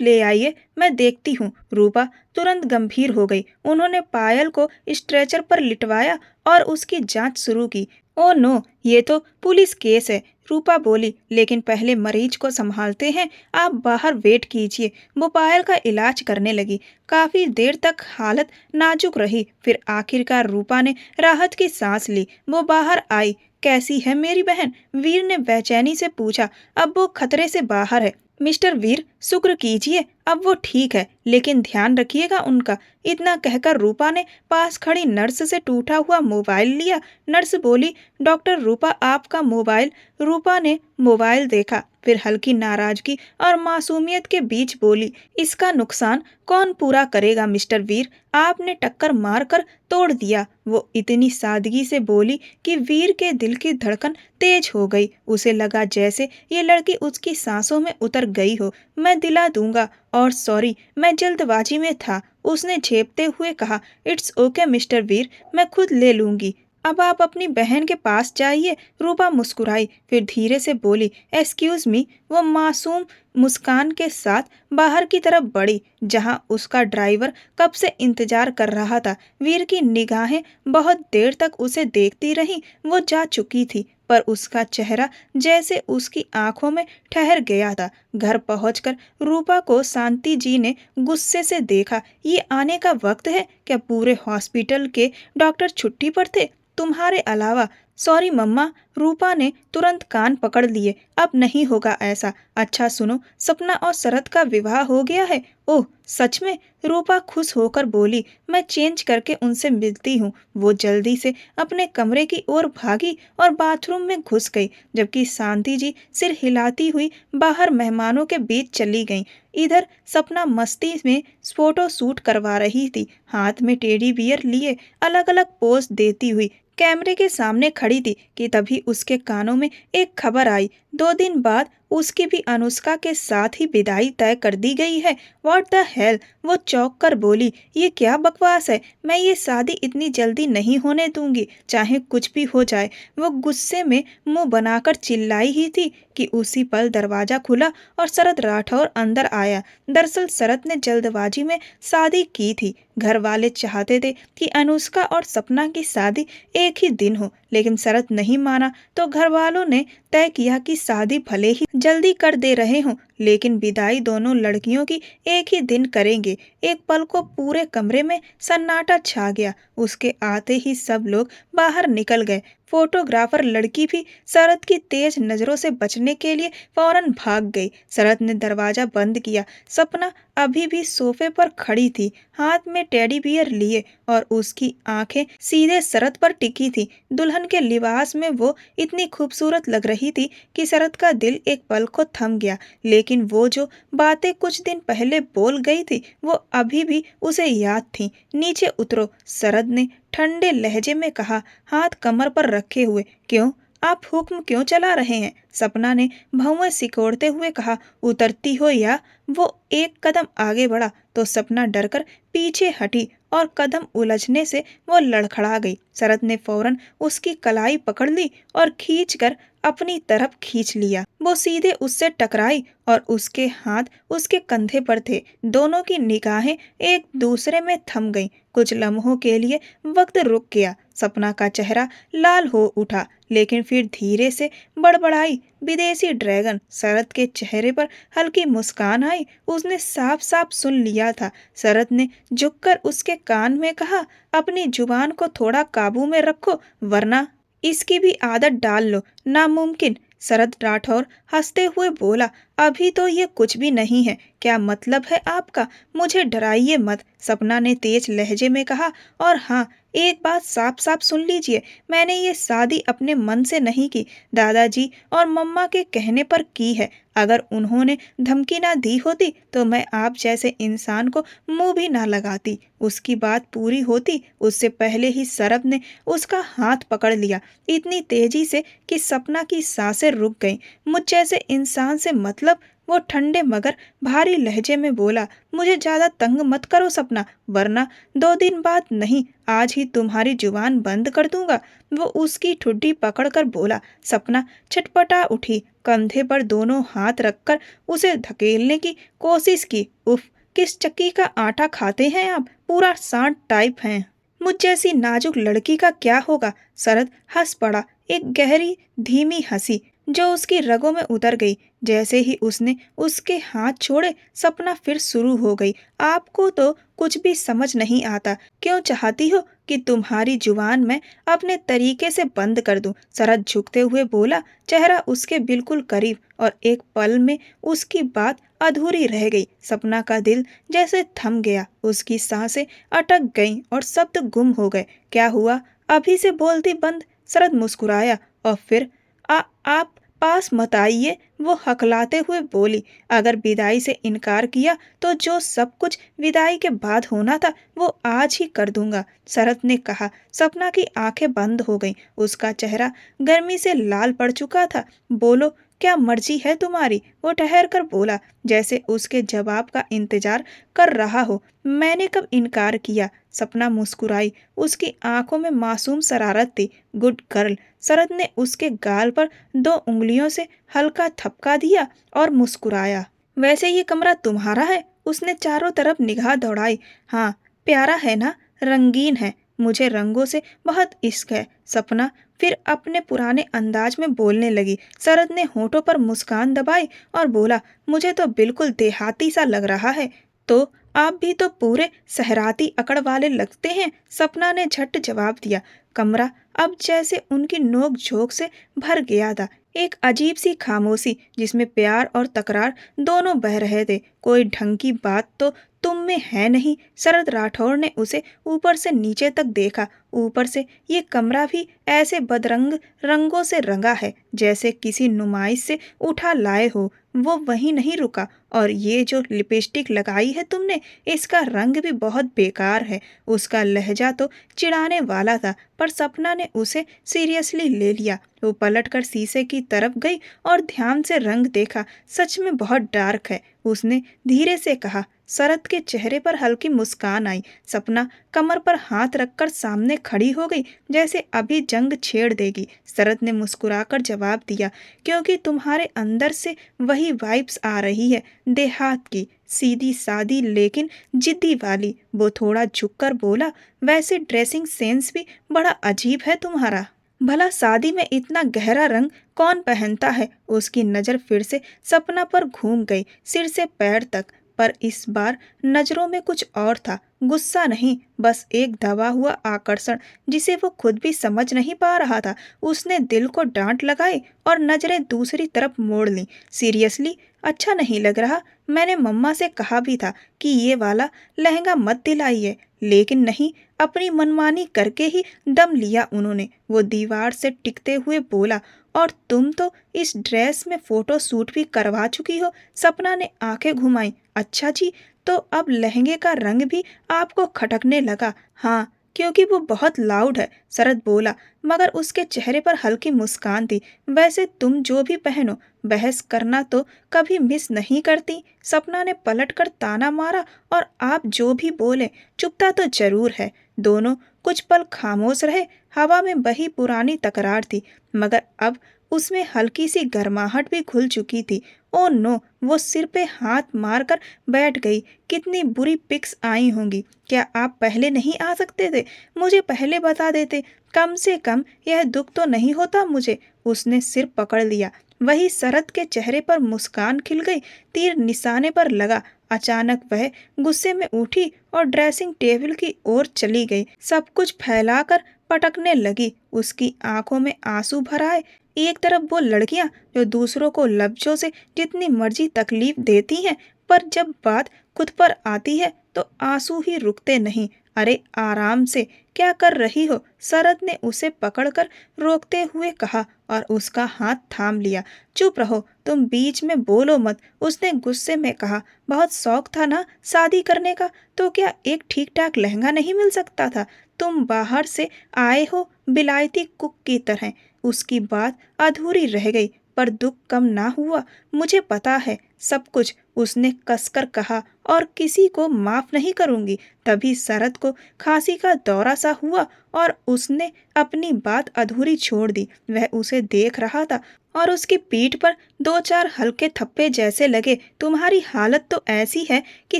ले आइए, मैं देखती हूँ। रूपा तुरंत गंभीर हो गई। उन्होंने पायल को स्ट्रेचर पर लिटवाया और उसकी जांच शुरू की। ओ नो, ये तो पुलिस केस है, रूपा बोली। लेकिन पहले मरीज को संभालते हैं, आप बाहर वेट कीजिए। वो पायल का इलाज करने लगी। काफी देर तक हालत नाजुक रही। फिर आखिरकार रूपा ने राहत की सांस ली। वो बाहर आई। कैसी है मेरी बहन? वीर ने बेचैनी से पूछा। अब वो खतरे से बाहर है मिस्टर वीर, शुक्र कीजिए, अब वो ठीक है, लेकिन ध्यान रखिएगा उनका। इतना कहकर रूपा ने पास खड़ी नर्स से टूटा हुआ मोबाइल लिया। नर्स बोली, डॉक्टर रूपा, आपका मोबाइल। रूपा ने मोबाइल देखा, फिर हल्की नाराजगी और मासूमियत के बीच बोली, इसका नुकसान कौन पूरा करेगा मिस्टर वीर? आपने टक्कर मारकर तोड़ दिया। वो इतनी सादगी से बोली कि वीर के दिल की धड़कन तेज हो गई। उसे लगा जैसे ये लड़की उसकी सांसों में उतर गई हो। मैं दिला दूंगा, और सॉरी, मैं जल्दबाजी में था, उसने झेपते हुए कहा। इट्स ओके मिस्टर वीर, मैं खुद ले लूंगी। अब आप अपनी बहन के पास जाइए। रूपा मुस्कुराई, फिर धीरे से बोली, एक्सक्यूज मी। वो मासूम मुस्कान के साथ बाहर की तरफ बढ़ी, जहां उसका ड्राइवर कब से इंतजार कर रहा था। वीर की निगाहें बहुत देर तक उसे देखती रहीं। वो जा चुकी थी, पर उसका चेहरा जैसे उसकी आंखों में ठहर गया था। घर पहुंचकर रूपा को शांति जी ने गुस्से से देखा। ये आने का वक्त है क्या? पूरे हॉस्पिटल के डॉक्टर छुट्टी पर थे, तुम्हारे अलावा। सॉरी मम्मा, रूपा ने तुरंत कान पकड़ लिए। अब नहीं होगा ऐसा। अच्छा सुनो, सपना और शरद का विवाह हो गया है। ओह सच में? रूपा खुश होकर बोली, मैं चेंज करके उनसे मिलती हूँ। वो जल्दी से अपने कमरे की ओर भागी और बाथरूम में घुस गई, जबकि शांति जी सिर हिलाती हुई बाहर मेहमानों के बीच चली गईं। इधर सपना मस्ती में फोटो शूट करवा रही थी, हाथ में टेडी बियर लिए अलग अलग पोज देती हुई कैमरे के सामने खड़ी थी कि तभी उसके कानों में एक खबर आई। 2 दिन बाद उसकी भी अनुष्का के साथ ही विदाई तय कर दी गई है। What the hell? वो चौंक कर बोली, ये क्या बकवास है? मैं ये शादी इतनी जल्दी नहीं होने दूंगी, चाहे कुछ भी हो जाए। वो गुस्से में मुंह बनाकर चिल्लाई ही थी कि उसी पल दरवाजा खुला और शरद राठौर अंदर आया। दरअसल शरद ने जल्दबाजी में शादी की थी। घर वाले चाहते थे कि अनुष्का और सपना की शादी एक ही दिन हो, लेकिन शरद नहीं माना। तो घर वालों ने तय किया कि शादी भले ही जल्दी कर दे रहे हों, लेकिन विदाई दोनों लड़कियों की एक ही दिन करेंगे। एक पल को पूरे कमरे में सन्नाटा छा गया। उसके आते ही सब लोग बाहर निकल गए। फोटोग्राफर लड़की भी शरद की तेज नजरों से बचने के लिए फौरन भाग गई। शरद ने दरवाजा बंद किया। सपना अभी भी सोफे पर खड़ी थी, हाथ में टेडी बियर लिए, और उसकी आंखें सीधे शरद पर टिकी थी। दुल्हन के लिबास में वो इतनी खूबसूरत लग रही थी कि शरद का दिल एक पल को थम गया। लेकिन वो जो बातें कुछ दिन पहले बोल गई थी, वो अभी भी उसे याद थी। नीचे उतरो, शरद ने ठंडे लहजे में कहा, हाथ कमर पर रखे हुए। क्यों? आप हुक्म क्यों चला रहे हैं? सपना ने भौंवे सिकोड़ते हुए कहा। उतरती हो या? वो एक कदम आगे बढ़ा तो सपना डरकर पीछे हटी और कदम उलझने से वो लड़खड़ा गई। शरद ने फौरन उसकी कलाई पकड़ ली और खींचकर अपनी तरफ खींच लिया। वो सीधे उससे टकराई और उसके हाथ उसके कंधे पर थे। दोनों की निगाहें एक दूसरे में थम गईं। कुछ लम्हों के लिए वक्त रुक गया। सपना का चेहरा लाल हो उठा, लेकिन फिर धीरे से बड़बड़ाई। विदेशी ड्रैगन। शरद के चेहरे पर हल्की मुस्कान आई। उसने साफ साफ सुन लिया था। शरद ने झुककर उसके कान में कहा, अपनी जुबान को थोड़ा काबू में रखो, वरना इसकी भी आदत डाल लो। नामुमकिन। शरद राठौर हंसते हुए बोला, अभी तो ये कुछ भी नहीं है। क्या मतलब है आपका? मुझे डराइए मत, सपना ने तेज लहजे में कहा। और हाँ, एक बात साफ साफ सुन लीजिए, मैंने ये शादी अपने मन से नहीं की, दादाजी और मम्मा के कहने पर की है। अगर उन्होंने धमकी ना दी होती तो मैं आप जैसे इंसान को मुंह भी ना लगाती। उसकी बात पूरी होती उससे पहले ही शरद ने उसका हाथ पकड़ लिया, इतनी तेजी से कि सपना की सांसें रुक गईं। मुझ जैसे इंसान से मतलब? वो ठंडे मगर भारी लहजे में बोला, मुझे ज्यादा तंग मत करो सपना, वरना 2 दिन बाद नहीं, आज ही तुम्हारी जुबान बंद कर दूंगा। वो उसकी ठुड्डी पकड़कर बोला। सपना छटपटा उठी, कंधे पर दोनों हाथ रखकर उसे धकेलने की कोशिश की। उफ, किस चक्की का आटा खाते हैं आप, पूरा सांड टाइप हैं। मुझ जैसी नाजुक लड़की का क्या होगा? शरद हंस पड़ा, एक गहरी धीमी हंसी जो उसकी रगों में उतर गई। जैसे ही उसने उसके हाथ छोड़े, सपना फिर शुरू हो गई। आपको तो कुछ भी समझ नहीं आता, क्यों चाहती हो कि तुम्हारी जुबान मैं अपने तरीके से बंद कर दूं? शरद झुकते हुए बोला, चेहरा उसके बिल्कुल करीब, और एक पल में उसकी बात अधूरी रह गई। सपना का दिल जैसे थम गया, उसकी सांसें अटक गईं और शब्द गुम हो गए। क्या हुआ? अभी से बोलती बंद? शरद मुस्कुराया और फिर आप पास मत आइए, वो हकलाते हुए बोली। अगर विदाई से इनकार किया तो जो सब कुछ विदाई के बाद होना था वो आज ही कर दूंगा, शरद ने कहा। सपना की आंखें बंद हो गईं, उसका चेहरा गर्मी से लाल पड़ चुका था। बोलो, क्या मर्जी है तुम्हारी, वो ठहर कर बोला, जैसे उसके जवाब का इंतजार कर रहा हो। मैंने कब इनकार किया? सपना मुस्कुराई, उसकी आंखों में मासूम शरारत थी। Good girl. शरद ने उसके गाल पर 2 उंगलियों से हल्का थपका दिया और मुस्कुराया। वैसे ये कमरा तुम्हारा है? उसने चारों तरफ निगाह दौड़ाई। हाँ, प्यारा है ना, रंगीन है, मुझे रंगों से बहुत इश्क है। सपना फिर अपने पुराने अंदाज में बोलने लगी। शरद ने होठों पर मुस्कान दबाई और बोला, मुझे तो बिल्कुल देहाती सा लग रहा है। तो आप भी तो पूरे सहराती अकड़ वाले लगते हैं, सपना ने झट जवाब दिया। कमरा अब जैसे उनकी नोक झोंक से भर गया था, एक अजीब सी खामोशी जिसमें प्यार और तकरार दोनों बह रहे थे। कोई ढंग की बात तो तुम में है नहीं। शरद राठौर ने उसे ऊपर से नीचे तक देखा। ऊपर से ये कमरा भी ऐसे बदरंग रंगों से रंगा है जैसे किसी नुमाइश से उठा लाए हो। वो वहीं नहीं रुका, और ये जो लिपस्टिक लगाई है तुमने, इसका रंग भी बहुत बेकार है। उसका लहजा तो चिढ़ाने वाला था, पर सपना ने उसे सीरियसली ले लिया। वो पलटकर शीशे की तरफ गई और ध्यान से रंग देखा। सच में बहुत डार्क है, उसने धीरे से कहा। शरद के चेहरे पर हल्की मुस्कान आई। सपना कमर पर हाथ रखकर सामने खड़ी हो गई, जैसे अभी जंग छेड़ देगी। शरद ने मुस्कुराकर जवाब दिया, क्योंकि तुम्हारे अंदर से वही वाइब्स आ रही है, देहात की, सीधी सादी लेकिन जिद्दी वाली। वो थोड़ा झुककर बोला, वैसे ड्रेसिंग सेंस भी बड़ा अजीब है तुम्हारा। भला शादी में इतना गहरा रंग कौन पहनता है? उसकी नज़र फिर से सपना पर घूम गई, सिर से पैर तक। पर इस बार नजरों में कुछ और था, गुस्सा नहीं, बस एक दबा हुआ आकर्षण जिसे वो खुद भी समझ नहीं पा रहा था। उसने दिल को डांट लगाई और नजरें दूसरी तरफ मोड़ ली। सीरियसली अच्छा नहीं लग रहा? मैंने मम्मा से कहा भी था कि ये वाला लहंगा मत दिलाइए, लेकिन नहीं, अपनी मनमानी करके ही दम लिया उन्होंने। वो दीवार से टिकते हुए बोला, और तुम तो इस ड्रेस में फोटो शूट भी करवा चुकी हो। सपना ने आंखें घुमाई। अच्छा जी, तो अब लहंगे का रंग भी आपको खटकने लगा? हाँ, क्योंकि वो बहुत लाउड है, शरद बोला, मगर उसके चेहरे पर हल्की मुस्कान थी। वैसे तुम जो भी पहनो, बहस करना तो कभी मिस नहीं करती। सपना ने पलटकर ताना मारा, और आप जो भी बोले चुपता तो जरूर है। दोनों कुछ पल खामोश रहे। हवा में बही पुरानी तकरार थी, मगर अब उसमें हल्की सी गर्माहट भी घुल चुकी थी। ओ नो, वो सिर पे हाथ मारकर बैठ गई। कितनी बुरी पिक्स आई होंगी। क्या आप पहले नहीं आ सकते थे? मुझे पहले बता देते, कम से कम यह दुख तो नहीं होता मुझे। उसने सिर पकड़ लिया। वही शरद के चेहरे पर मुस्कान खिल गई, तीर निशाने पर लगा। अचानक वह गुस्से में उठी और ड्रेसिंग टेबल की ओर चली गई, सब कुछ फैलाकर पटकने लगी। उसकी आंखों में आंसू भर आए। एक तरफ वो लड़कियां जो दूसरों को लफ्जों से जितनी मर्जी तकलीफ देती हैं, पर जब बात खुद पर आती है तो आंसू ही रुकते नहीं। अरे आराम से, क्या कर रही हो? शरद ने उसे पकड़कर रोकते हुए कहा और उसका हाथ थाम लिया। चुप रहो, तुम बीच में बोलो मत, उसने गुस्से में कहा। बहुत शौक था ना शादी करने का, तो क्या एक ठीक ठाक लहंगा नहीं मिल सकता था? तुम बाहर से आए हो बिलायती कुक की तरह। उसकी बात अधूरी रह गई, पर दुख कम ना हुआ। मुझे पता है सब कुछ, उसने कसकर कहा, और किसी को माफ नहीं करूंगी। तभी शरद को खांसी का दौरा सा हुआ और उसने अपनी बात अधूरी छोड़ दी। वह उसे देख रहा था और उसकी पीठ पर दो चार हल्के थप्पे जैसे लगे। तुम्हारी हालत तो ऐसी है कि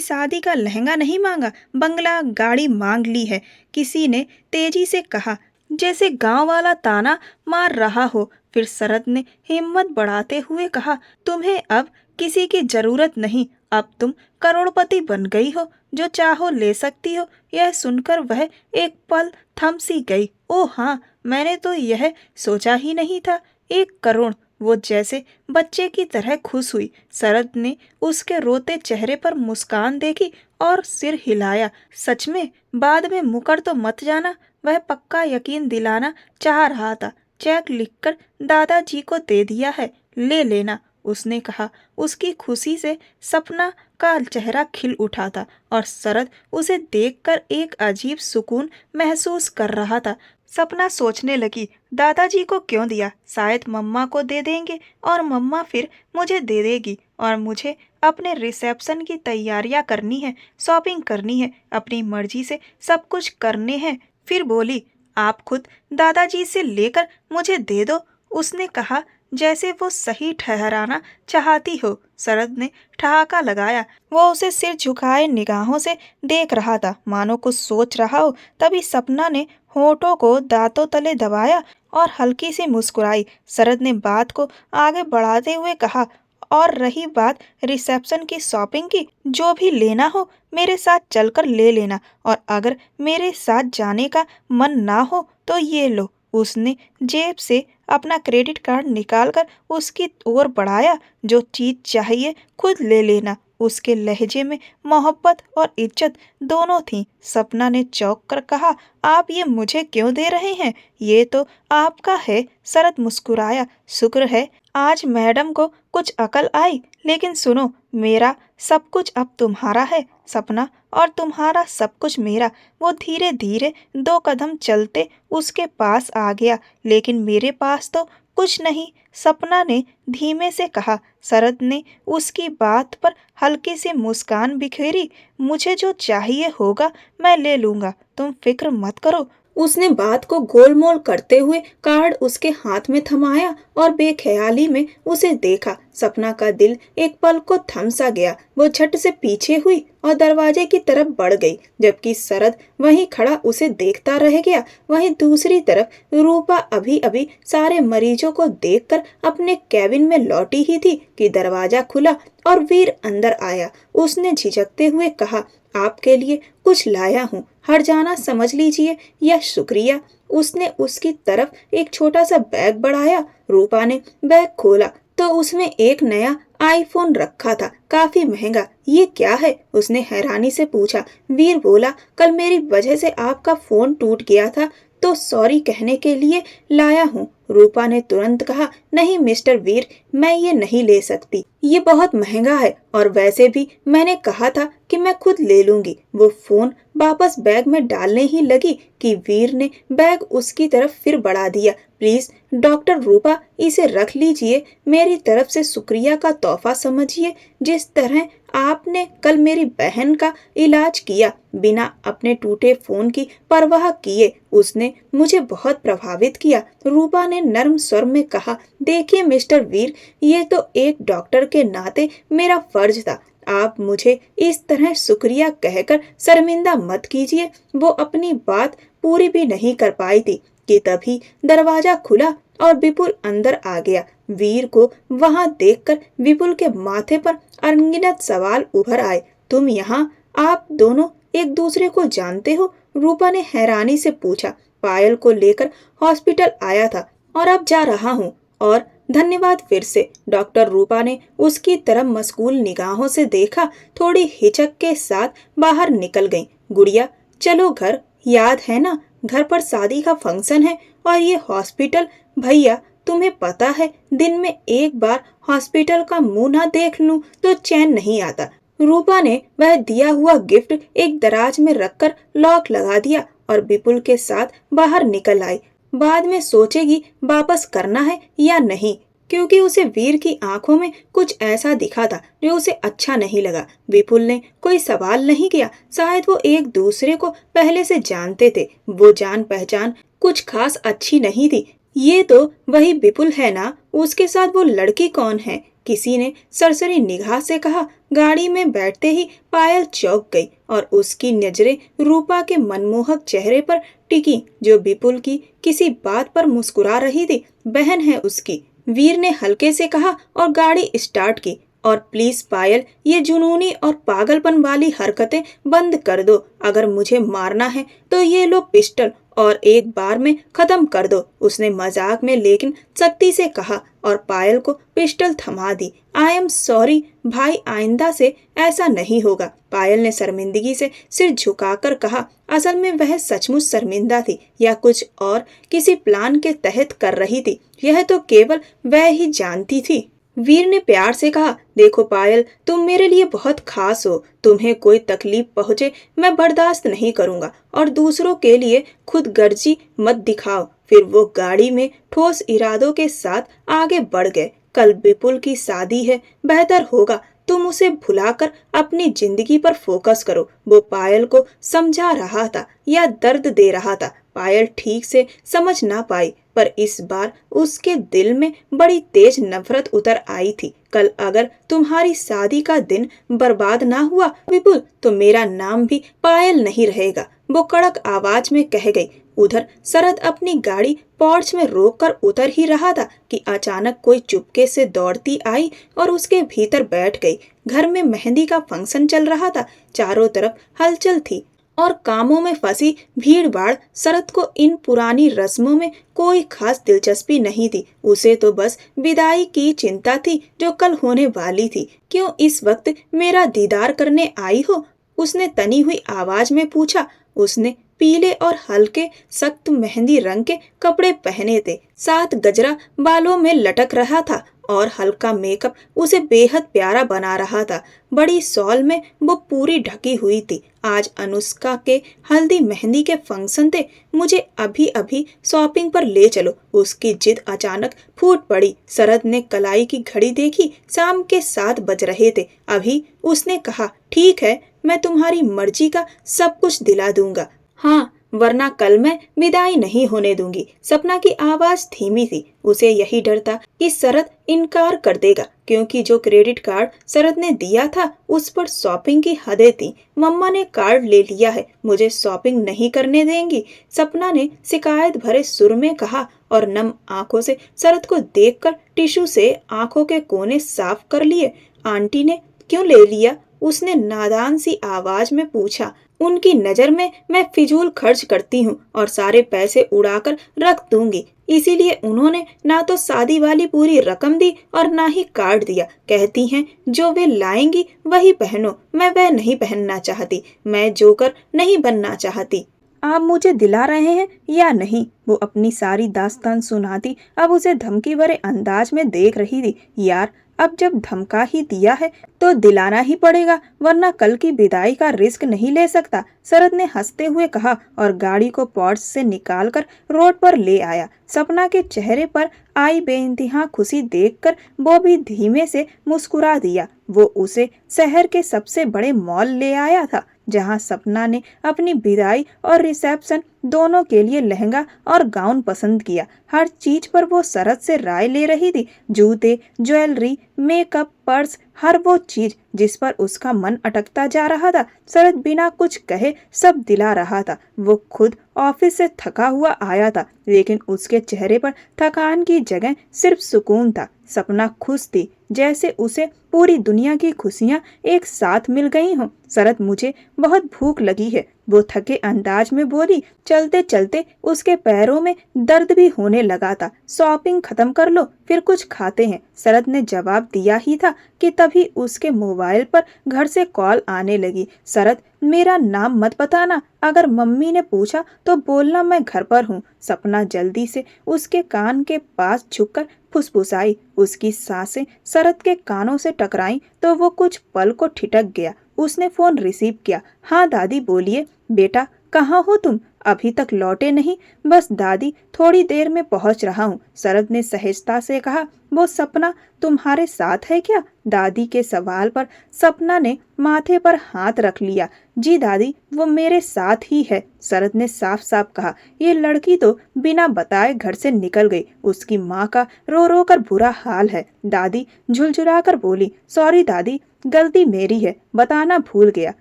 शादी का लहंगा नहीं मांगा, बंगला गाड़ी मांग ली है, किसी ने तेजी से कहा, जैसे गांव वाला ताना मार रहा हो। फिर शरद ने हिम्मत बढ़ाते हुए कहा, तुम्हें अब किसी की जरूरत नहीं, अब तुम करोड़पति बन गई हो, जो चाहो ले सकती हो। यह सुनकर वह एक पल थम सी गई। ओ हाँ, मैंने तो यह सोचा ही नहीं था। 1 करोड़! वो जैसे बच्चे की तरह खुश हुई। शरद ने उसके रोते चेहरे पर मुस्कान देखी और सिर हिलाया। सच में? बाद में मुकर तो मत जाना। वह पक्का यकीन दिलाना चाह रहा था। चेक लिखकर दादाजी को दे दिया है, ले लेना, उसने कहा। उसकी खुशी से सपना का चेहरा खिल उठा था और शरद उसे देखकर एक अजीब सुकून महसूस कर रहा था। सपना सोचने लगी, दादाजी को क्यों दिया? शायद मम्मा को दे देंगे और मम्मा फिर मुझे दे देगी, और मुझे अपने रिसेप्शन की तैयारियां करनी है, शॉपिंग करनी है, अपनी मर्जी से सब कुछ करने हैं। फिर बोली, आप खुद दादाजी से लेकर मुझे दे दो, उसने कहा, जैसे वो सही ठहराना चाहती हो। शरद ने ठहाका लगाया। वो उसे सिर झुकाए निगाहों से देख रहा था, मानो कुछ सोच रहा हो। तभी सपना ने होठों को दांतों तले दबाया और हल्की सी मुस्कुराई। शरद ने बात को आगे बढ़ाते हुए कहा, और रही बात रिसेप्शन की शॉपिंग की, जो भी लेना हो मेरे साथ चलकर ले लेना, और अगर मेरे साथ जाने का मन ना हो तो ये लो। उसने जेब से अपना क्रेडिट कार्ड निकालकर उसकी ओर बढ़ाया। जो चीज चाहिए खुद ले लेना। उसके लहजे में मोहब्बत और इज्जत दोनों थी। सपना ने चौंक कर कहा, आप ये मुझे क्यों दे रहे हैं? ये तो आपका है। शरद मुस्कुराया, शुक्र है आज मैडम को कुछ अकल आई। लेकिन सुनो, मेरा सब कुछ अब तुम्हारा है सपना, और तुम्हारा सब कुछ मेरा। वो धीरे धीरे 2 कदम चलते उसके पास आ गया। लेकिन मेरे पास तो कुछ नहीं, सपना ने धीमे से कहा। शरद ने उसकी बात पर हल्की सी मुस्कान बिखेरी। मुझे जो चाहिए होगा मैं ले लूंगा, तुम फिक्र मत करो। उसने बात को गोलमोल करते हुए कार्ड उसके हाथ में थमाया और बेख्याली में उसे देखा। सपना का दिल एक पल को थम सा गया। वो झट से पीछे हुई और दरवाजे की तरफ बढ़ गई, जबकि शरद वहीं खड़ा उसे देखता रह गया। वहीं दूसरी तरफ रूपा अभी अभी सारे मरीजों को देखकर अपने कैबिन में लौटी ही थी कि दरवाजा खुला और वीर अंदर आया। उसने झिझकते हुए कहा, आपके लिए कुछ लाया हूँ, हर जाना समझ लीजिए या शुक्रिया। उसने उसकी तरफ एक छोटा सा बैग बढ़ाया। रूपा ने बैग खोला तो उसमें एक नया आईफोन रखा था, काफी महंगा। ये क्या है? उसने हैरानी से पूछा। वीर बोला, कल मेरी वजह से आपका फोन टूट गया था तो सॉरी कहने के लिए लाया हूँ। रूपा ने तुरंत कहा, नहीं मिस्टर वीर, मैं ये नहीं ले सकती, ये बहुत महंगा है, और वैसे भी मैंने कहा था कि मैं खुद ले लूंगी। वो फोन वापस बैग में डालने ही लगी कि वीर ने बैग उसकी तरफ फिर बढ़ा दिया। प्लीज डॉक्टर रूपा, इसे रख लीजिए, मेरी तरफ से शुक्रिया का तोहफा समझिए। जिस तरह आपने कल मेरी बहन का इलाज किया बिना अपने टूटे फोन की परवाह किए, उसने मुझे बहुत प्रभावित किया। रूपा ने नर्म स्वर में कहा, देखिए मिस्टर वीर, ये तो एक डॉक्टर के नाते मेरा फर्ज था। आप मुझे इस तरह शुक्रिया कहकर शर्मिंदा मत कीजिए। वो अपनी बात पूरी भी नहीं कर पाई थी कि तभी दरवाजा खुला और विपुल अंदर आ गया। वीर को वहां देखकर विपुल के माथे पर अनगिनत सवाल उभर आए। तुम यहाँ? आप दोनों एक दूसरे को जानते हो? रूपा ने हैरानी से पूछा। पायल को लेकर हॉस्पिटल आया था और अब जा रहा हूँ। और धन्यवाद फिर से। डॉक्टर रूपा ने उसकी तरफ मशगूल निगाहों से देखा। थोड़ी हिचक के साथ बाहर निकल गई। गुड़िया, चलो घर, याद है ना घर पर शादी का फंक्शन है और ये हॉस्पिटल। भैया, तुम्हें पता है दिन में एक बार हॉस्पिटल का मुंह ना देख लूं तो चैन नहीं आता। रूपा ने वह दिया हुआ गिफ्ट एक दराज में रखकर लॉक लगा दिया और विपुल के साथ बाहर निकल आई। बाद में सोचेगी वापस करना है या नहीं, क्योंकि उसे वीर की आंखों में कुछ ऐसा दिखा था जो उसे अच्छा नहीं लगा। विपुल ने कोई सवाल नहीं किया। शायद वो एक दूसरे को पहले से जानते थे। वो जान पहचान कुछ खास अच्छी नहीं थी। ये तो वही विपुल है ना, उसके साथ वो लड़की कौन है? किसी ने सरसरी निगाह से कहा। गाड़ी में बैठते ही पायल चौंक गई और उसकी नजरें रूपा के मनमोहक चेहरे पर टिकी, जो विपुल की किसी बात पर मुस्कुरा रही थी। बहन है उसकी, वीर ने हल्के से कहा और गाड़ी स्टार्ट की। और प्लीज पायल, ये जुनूनी और पागलपन वाली हरकतें बंद कर दो। अगर मुझे मारना है तो ये लो पिस्टल और एक बार में खत्म कर दो। उसने मजाक में लेकिन सख्ती से कहा और पायल को पिस्टल थमा दी। आई एम सॉरी भाई, आइंदा से ऐसा नहीं होगा। पायल ने शर्मिंदगी से सिर झुकाकर कहा। असल में वह सचमुच शर्मिंदा थी या कुछ और किसी प्लान के तहत कर रही थी, यह तो केवल वह ही जानती थी। वीर ने प्यार से कहा, देखो पायल, तुम मेरे लिए बहुत खास हो। तुम्हें कोई तकलीफ पहुंचे मैं बर्दाश्त नहीं करूंगा और दूसरों के लिए खुद गर्जी मत दिखाओ। फिर वो गाड़ी में ठोस इरादों के साथ आगे बढ़ गए। कल विपुल की शादी है, बेहतर होगा तुम उसे भुलाकर अपनी जिंदगी पर फोकस करो। वो पायल को समझा रहा था या दर्द दे रहा था, पायल ठीक से समझ ना पाई, पर इस बार उसके दिल में बड़ी तेज नफरत उतर आई थी। कल अगर तुम्हारी शादी का दिन बर्बाद ना हुआ विपुल, तो मेरा नाम भी पायल नहीं रहेगा, वो कड़क आवाज में कह गई। उधर शरद अपनी गाड़ी पोर्च में रोककर उतर ही रहा था कि अचानक कोई चुपके से दौड़ती आई और उसके भीतर बैठ गई। घर में मेहंदी का फंक्शन चल रहा था। चारों तरफ हलचल थी और कामों में फंसी भीड़ भाड़। शरद को इन पुरानी रस्मों में कोई खास दिलचस्पी नहीं थी। उसे तो बस विदाई की चिंता थी जो कल होने वाली थी। क्यों इस वक्त मेरा दीदार करने आई हो? उसने तनी हुई आवाज में पूछा। उसने पीले और हल्के सख्त मेहंदी रंग के कपड़े पहने थे, साथ गजरा बालों में लटक रहा था और हल्का मेकअप उसे बेहद प्यारा बना रहा था। बड़ी शॉल में वो पूरी ढकी हुई थी। आज अनुष्का के हल्दी मेहंदी के फंक्शन थे। मुझे अभी अभी शॉपिंग पर ले चलो। उसकी जिद अचानक फूट पड़ी। शरद ने कलाई की घड़ी देखी। शाम के 7 बज रहे थे। अभी उसने कहा, ठीक है, मैं तुम्हारी मर्जी का सब कुछ दिला दूंगा। हाँ, वरना कल मैं विदाई नहीं होने दूंगी। सपना की आवाज धीमी थी। उसे यही डर था कि शरद इनकार कर देगा, क्योंकि जो क्रेडिट कार्ड शरद ने दिया था उस पर शॉपिंग की हदें थी। मम्मा ने कार्ड ले लिया है, मुझे शॉपिंग नहीं करने देंगी, सपना ने शिकायत भरे सुर में कहा और नम आंखों से शरद को देखकर टिश्यू से आंखों के कोने साफ कर लिए। आंटी ने क्यों ले लिया? उसने नादान सी आवाज में पूछा। उनकी नजर में मैं फिजूल खर्च करती हूँ और सारे पैसे उड़ाकर रख दूंगी, इसीलिए उन्होंने ना तो शादी वाली पूरी रकम दी और ना ही कार्ड दिया। कहती हैं जो वे लाएंगी वही पहनो। मैं वह नहीं पहनना चाहती, मैं जोकर नहीं बनना चाहती। आप मुझे दिला रहे हैं या नहीं? वो अपनी सारी दास्तान सुनाती अब उसे धमकी भरे अंदाज में देख रही थी। यार, अब जब धमका ही दिया है तो दिलाना ही पड़ेगा, वरना कल की विदाई का रिस्क नहीं ले सकता, शरद ने हंसते हुए कहा और गाड़ी को पोर्च से निकालकर रोड पर ले आया। सपना के चेहरे पर आई बेइंतहा खुशी देखकर वो भी धीमे से मुस्कुरा दिया। वो उसे शहर के सबसे बड़े मॉल ले आया था, जहां सपना ने अपनी विदाई और रिसेप्शन दोनों के लिए लहंगा और गाउन पसंद किया। हर चीज पर वो शरद से राय ले रही थी। जूते, ज्वेलरी, मेकअप, पर्स, हर वो चीज जिस पर उसका मन अटकता जा रहा था, शरद बिना कुछ कहे सब दिला रहा था। वो खुद ऑफिस से थका हुआ आया था, लेकिन उसके चेहरे पर थकान की जगह सिर्फ सुकून था। सपना खुश थी, जैसे उसे पूरी दुनिया की खुशियां एक साथ मिल गई हों। शरद, मुझे बहुत भूख लगी है, वो थके अंदाज में बोली। चलते चलते उसके पैरों में दर्द भी होने लगा था। शॉपिंग खत्म कर लो, फिर कुछ खाते हैं, शरद ने जवाब दिया ही था कि तभी उसके मोबाइल पर घर से कॉल आने लगी। शरद, मेरा नाम मत बताना, अगर मम्मी ने पूछा तो बोलना मैं घर पर हूँ। सपना जल्दी से उसके कान के पास झुककर फुसफुसाई। उसकी सांसें शरद के कानों से टकराईं तो वो कुछ पल को ठिठक गया। उसने फोन रिसीव किया। हाँ दादी, बोलिए। बेटा, कहाँ हो तुम? अभी तक लौटे नहीं? बस दादी, थोड़ी देर में पहुंच रहा हूँ, शरद ने सहजता से कहा। वो सपना तुम्हारे साथ है क्या? दादी के सवाल पर सपना ने माथे पर हाथ रख लिया। जी दादी, वो मेरे साथ ही है, शरद ने साफ साफ कहा। ये लड़की तो बिना बताए घर से निकल गई। उसकी माँ का रो रो कर बुरा हाल है। दादी झुलझुला कर बोली। सॉरी दादी, गलती मेरी है, बताना भूल गया।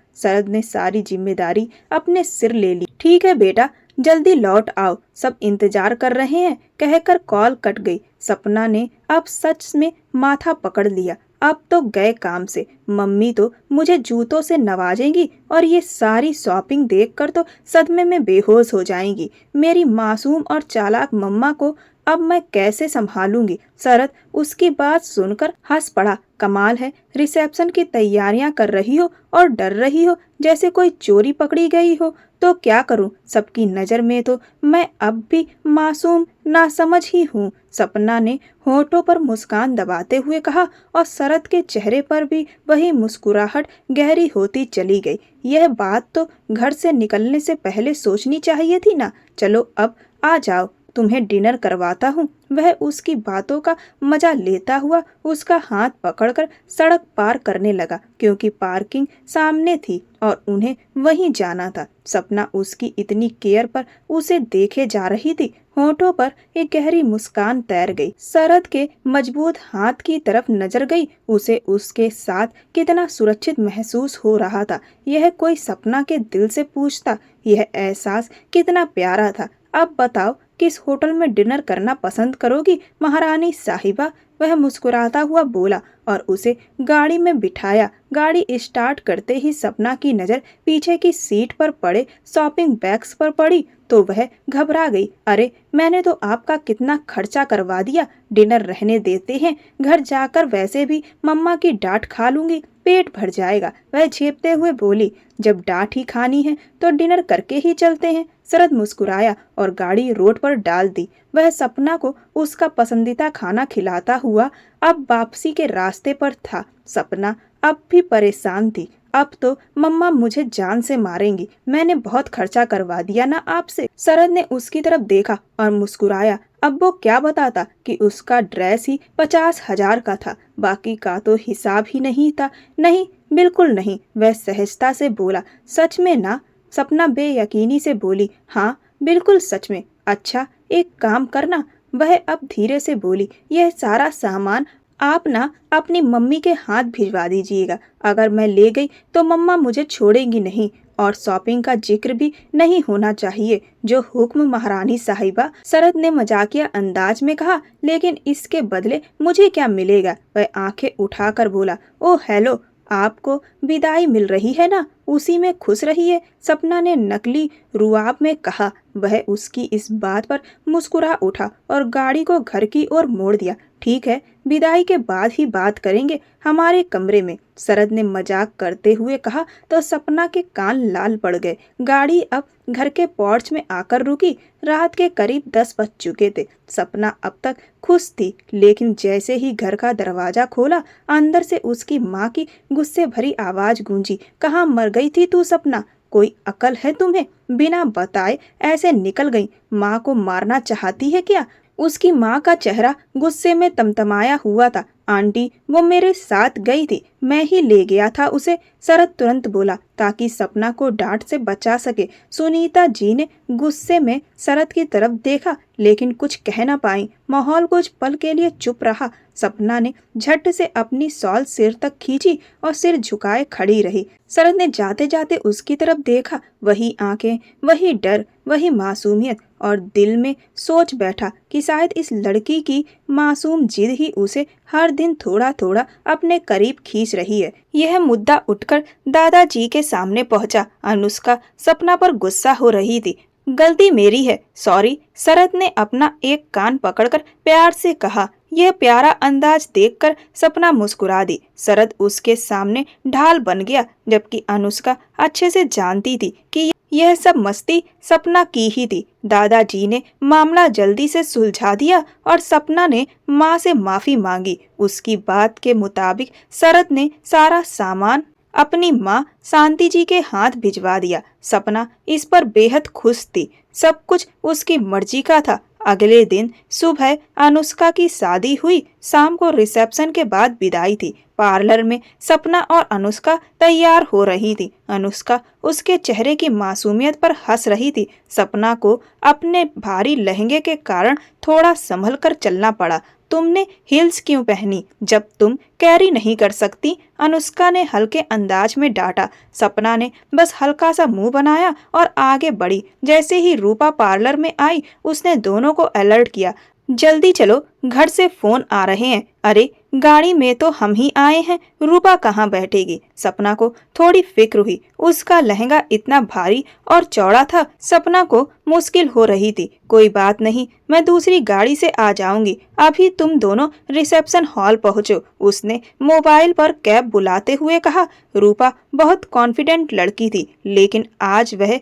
शरद ने सारी जिम्मेदारी अपने सिर ले ली। ठीक है बेटा, जल्दी लौट आओ, सब इंतजार कर रहे हैं, कहकर कॉल कट गई। सपना ने अब सच में माथा पकड़ लिया। अब तो गए काम से। मम्मी तो मुझे जूतों से नवाजेंगी और ये सारी शॉपिंग देखकर तो सदमे में बेहोश हो जाएंगी। मेरी मासूम और चालाक मम्मा को अब मैं कैसे संभालूंगी? शरद उसकी बात सुनकर हंस पड़ा। कमाल है, रिसेप्शन की तैयारियां कर रही हो और डर रही हो जैसे कोई चोरी पकड़ी गई हो। तो क्या करूं, सबकी नजर में तो मैं अब भी मासूम नासमझ ही हूँ। सपना ने होठों पर मुस्कान दबाते हुए कहा और शरद के चेहरे पर भी वही मुस्कुराहट गहरी होती चली गई। यह बात तो घर से निकलने से पहले सोचनी चाहिए थी ना। चलो अब आ जाओ, तुम्हें डिनर करवाता हूँ। वह उसकी बातों का मजा लेता हुआ उसका हाथ पकड़कर सड़क पार करने लगा, क्योंकि पार्किंग सामने थी और उन्हें वहीं जाना था। सपना उसकी इतनी केयर पर उसे देखे जा रही थी। होठों पर एक गहरी मुस्कान तैर गई। शरद के मजबूत हाथ की तरफ नजर गई। उसे उसके साथ कितना सुरक्षित महसूस हो रहा था। यह कोई सपना के दिल से पूछता। यह एहसास कितना प्यारा था। अब बताओ, किस होटल में डिनर करना पसंद करोगी महारानी साहिबा? वह मुस्कुराता हुआ बोला और उसे गाड़ी में बिठाया। गाड़ी स्टार्ट करते ही सपना की नजर पीछे की सीट पर पड़े शॉपिंग बैग्स पर पड़ी तो वह घबरा गई। अरे, मैंने तो आपका कितना खर्चा करवा दिया, डिनर रहने देते हैं, घर जाकर वैसे भी मम्मा की डांट खा लूंगी, पेट भर जाएगा। वह झेपते हुए बोली। जब डांट ही खानी है तो डिनर करके ही चलते हैं। शरद मुस्कुराया और गाड़ी रोड पर डाल दी। वह सपना को उसका पसंदीदा खाना खिलाता हुआ अब वापसी के रास्ते पर था। सपना अब भी परेशान थी। अब तो मम्मा मुझे जान से मारेंगी, मैंने बहुत खर्चा करवा दिया ना आपसे। शरद ने उसकी तरफ देखा और मुस्कुराया। अब वो क्या बताता कि उसका ड्रेस ही 50,000 का था, बाकी का तो हिसाब ही नहीं था। नहीं, बिल्कुल नहीं, वह सहजता से बोला। सच में ना? सपना बेयकीनी से बोली। हाँ, बिल्कुल सच में। अच्छा, एक काम करना, वह अब धीरे से बोली, यह सारा सामान आप ना अपनी मम्मी के हाथ भिजवा दीजिएगा। अगर मैं ले गई तो मम्मा मुझे छोड़ेंगी नहीं, और शॉपिंग का जिक्र भी नहीं होना चाहिए। जो हुक्म महारानी साहिबा, शरद ने मजाकिया अंदाज में कहा। लेकिन इसके बदले मुझे क्या मिलेगा? वह आंखें उठाकर बोला। ओ हेलो, आपको विदाई मिल रही है ना, उसी में खुश रहिए, सपना ने नकली रुआब में कहा। वह उसकी इस बात पर मुस्कुरा उठा और गाड़ी को घर की ओर मोड़ दिया। ठीक है, विदाई के बाद ही बात करेंगे, हमारे कमरे में, शरद ने मजाक करते हुए कहा तो सपना के कान लाल पड़ गए। गाड़ी अब घर के पोर्च में आकर रुकी। रात के करीब 10 बज चुके थे। सपना अब तक खुश थी, लेकिन जैसे ही घर का दरवाजा खोला, अंदर से उसकी माँ की गुस्से भरी आवाज गूंजी। कहाँ मर गई थी तू सपना? कोई अकल है तुम्हें? बिना बताए ऐसे निकल गई। माँ को मारना चाहती है क्या? उसकी माँ का चेहरा गुस्से में तमतमाया हुआ था। आंटी, वो मेरे साथ गई थी, मैं ही ले गया था उसे, शरद तुरंत बोला ताकि सपना को डांट से बचा सके। सुनीता जी ने गुस्से में शरद की तरफ देखा, लेकिन कुछ कह न पाई। माहौल कुछ पल के लिए चुप रहा। सपना ने झट से अपनी शॉल सिर तक खींची और सिर झुकाए खड़ी रही। शरद ने जाते जाते उसकी तरफ देखा। वही आंखें, वही डर, वही मासूमियत। और दिल में सोच बैठा कि शायद इस लड़की की मासूम जिद ही उसे हर दिन थोड़ा थोड़ा अपने करीब खींच रही है। यह मुद्दा उठकर दादाजी के सामने पहुंचा। अनुष्का सपना पर गुस्सा हो रही थी। गलती मेरी है, सॉरी। शरद ने अपना एक कान पकड़कर प्यार से कहा। यह प्यारा अंदाज देखकर सपना मुस्कुरा दी। शरद उसके सामने ढाल बन गया, जबकि अनुष्का अच्छे से जानती थी कि यह सब मस्ती सपना की ही थी। दादाजी ने मामला जल्दी से सुलझा दिया और सपना ने माँ से माफी मांगी। उसकी बात के मुताबिक शरद ने सारा सामान अपनी माँ शांति जी के हाथ भिजवा दिया। सपना इस पर बेहद खुश थी। सब कुछ उसकी मर्जी का था। अगले दिन सुबह अनुष्का की शादी हुई। शाम को रिसेप्शन के बाद विदाई थी। पार्लर में सपना और अनुष्का तैयार हो रही थी। अनुष्का उसके चेहरे की मासूमियत पर हंस रही थी। सपना को अपने भारी लहंगे के कारण थोड़ा संभल कर चलना पड़ा। तुमने हील्स क्यों पहनी जब तुम कैरी नहीं कर सकती? अनुष्का ने हल्के अंदाज में डांटा। सपना ने बस हल्का सा मुंह बनाया और आगे बढ़ी। जैसे ही रूपा पार्लर में आई, उसने दोनों को अलर्ट किया, जल्दी चलो, घर से फोन आ रहे हैं। अरे गाड़ी में तो हम ही आए हैं, रूपा कहाँ बैठेगी? सपना को थोड़ी फिक्र हुई। उसका लहंगा इतना भारी और चौड़ा था, सपना को मुश्किल हो रही थी। कोई बात नहीं, मैं दूसरी गाड़ी से आ जाऊंगी। अभी तुम दोनों रिसेप्शन हॉल पहुंचो, उसने मोबाइल पर कैब बुलाते हुए कहा। रूपा बहुत कॉन्फिडेंट लड़की थी, लेकिन आज वह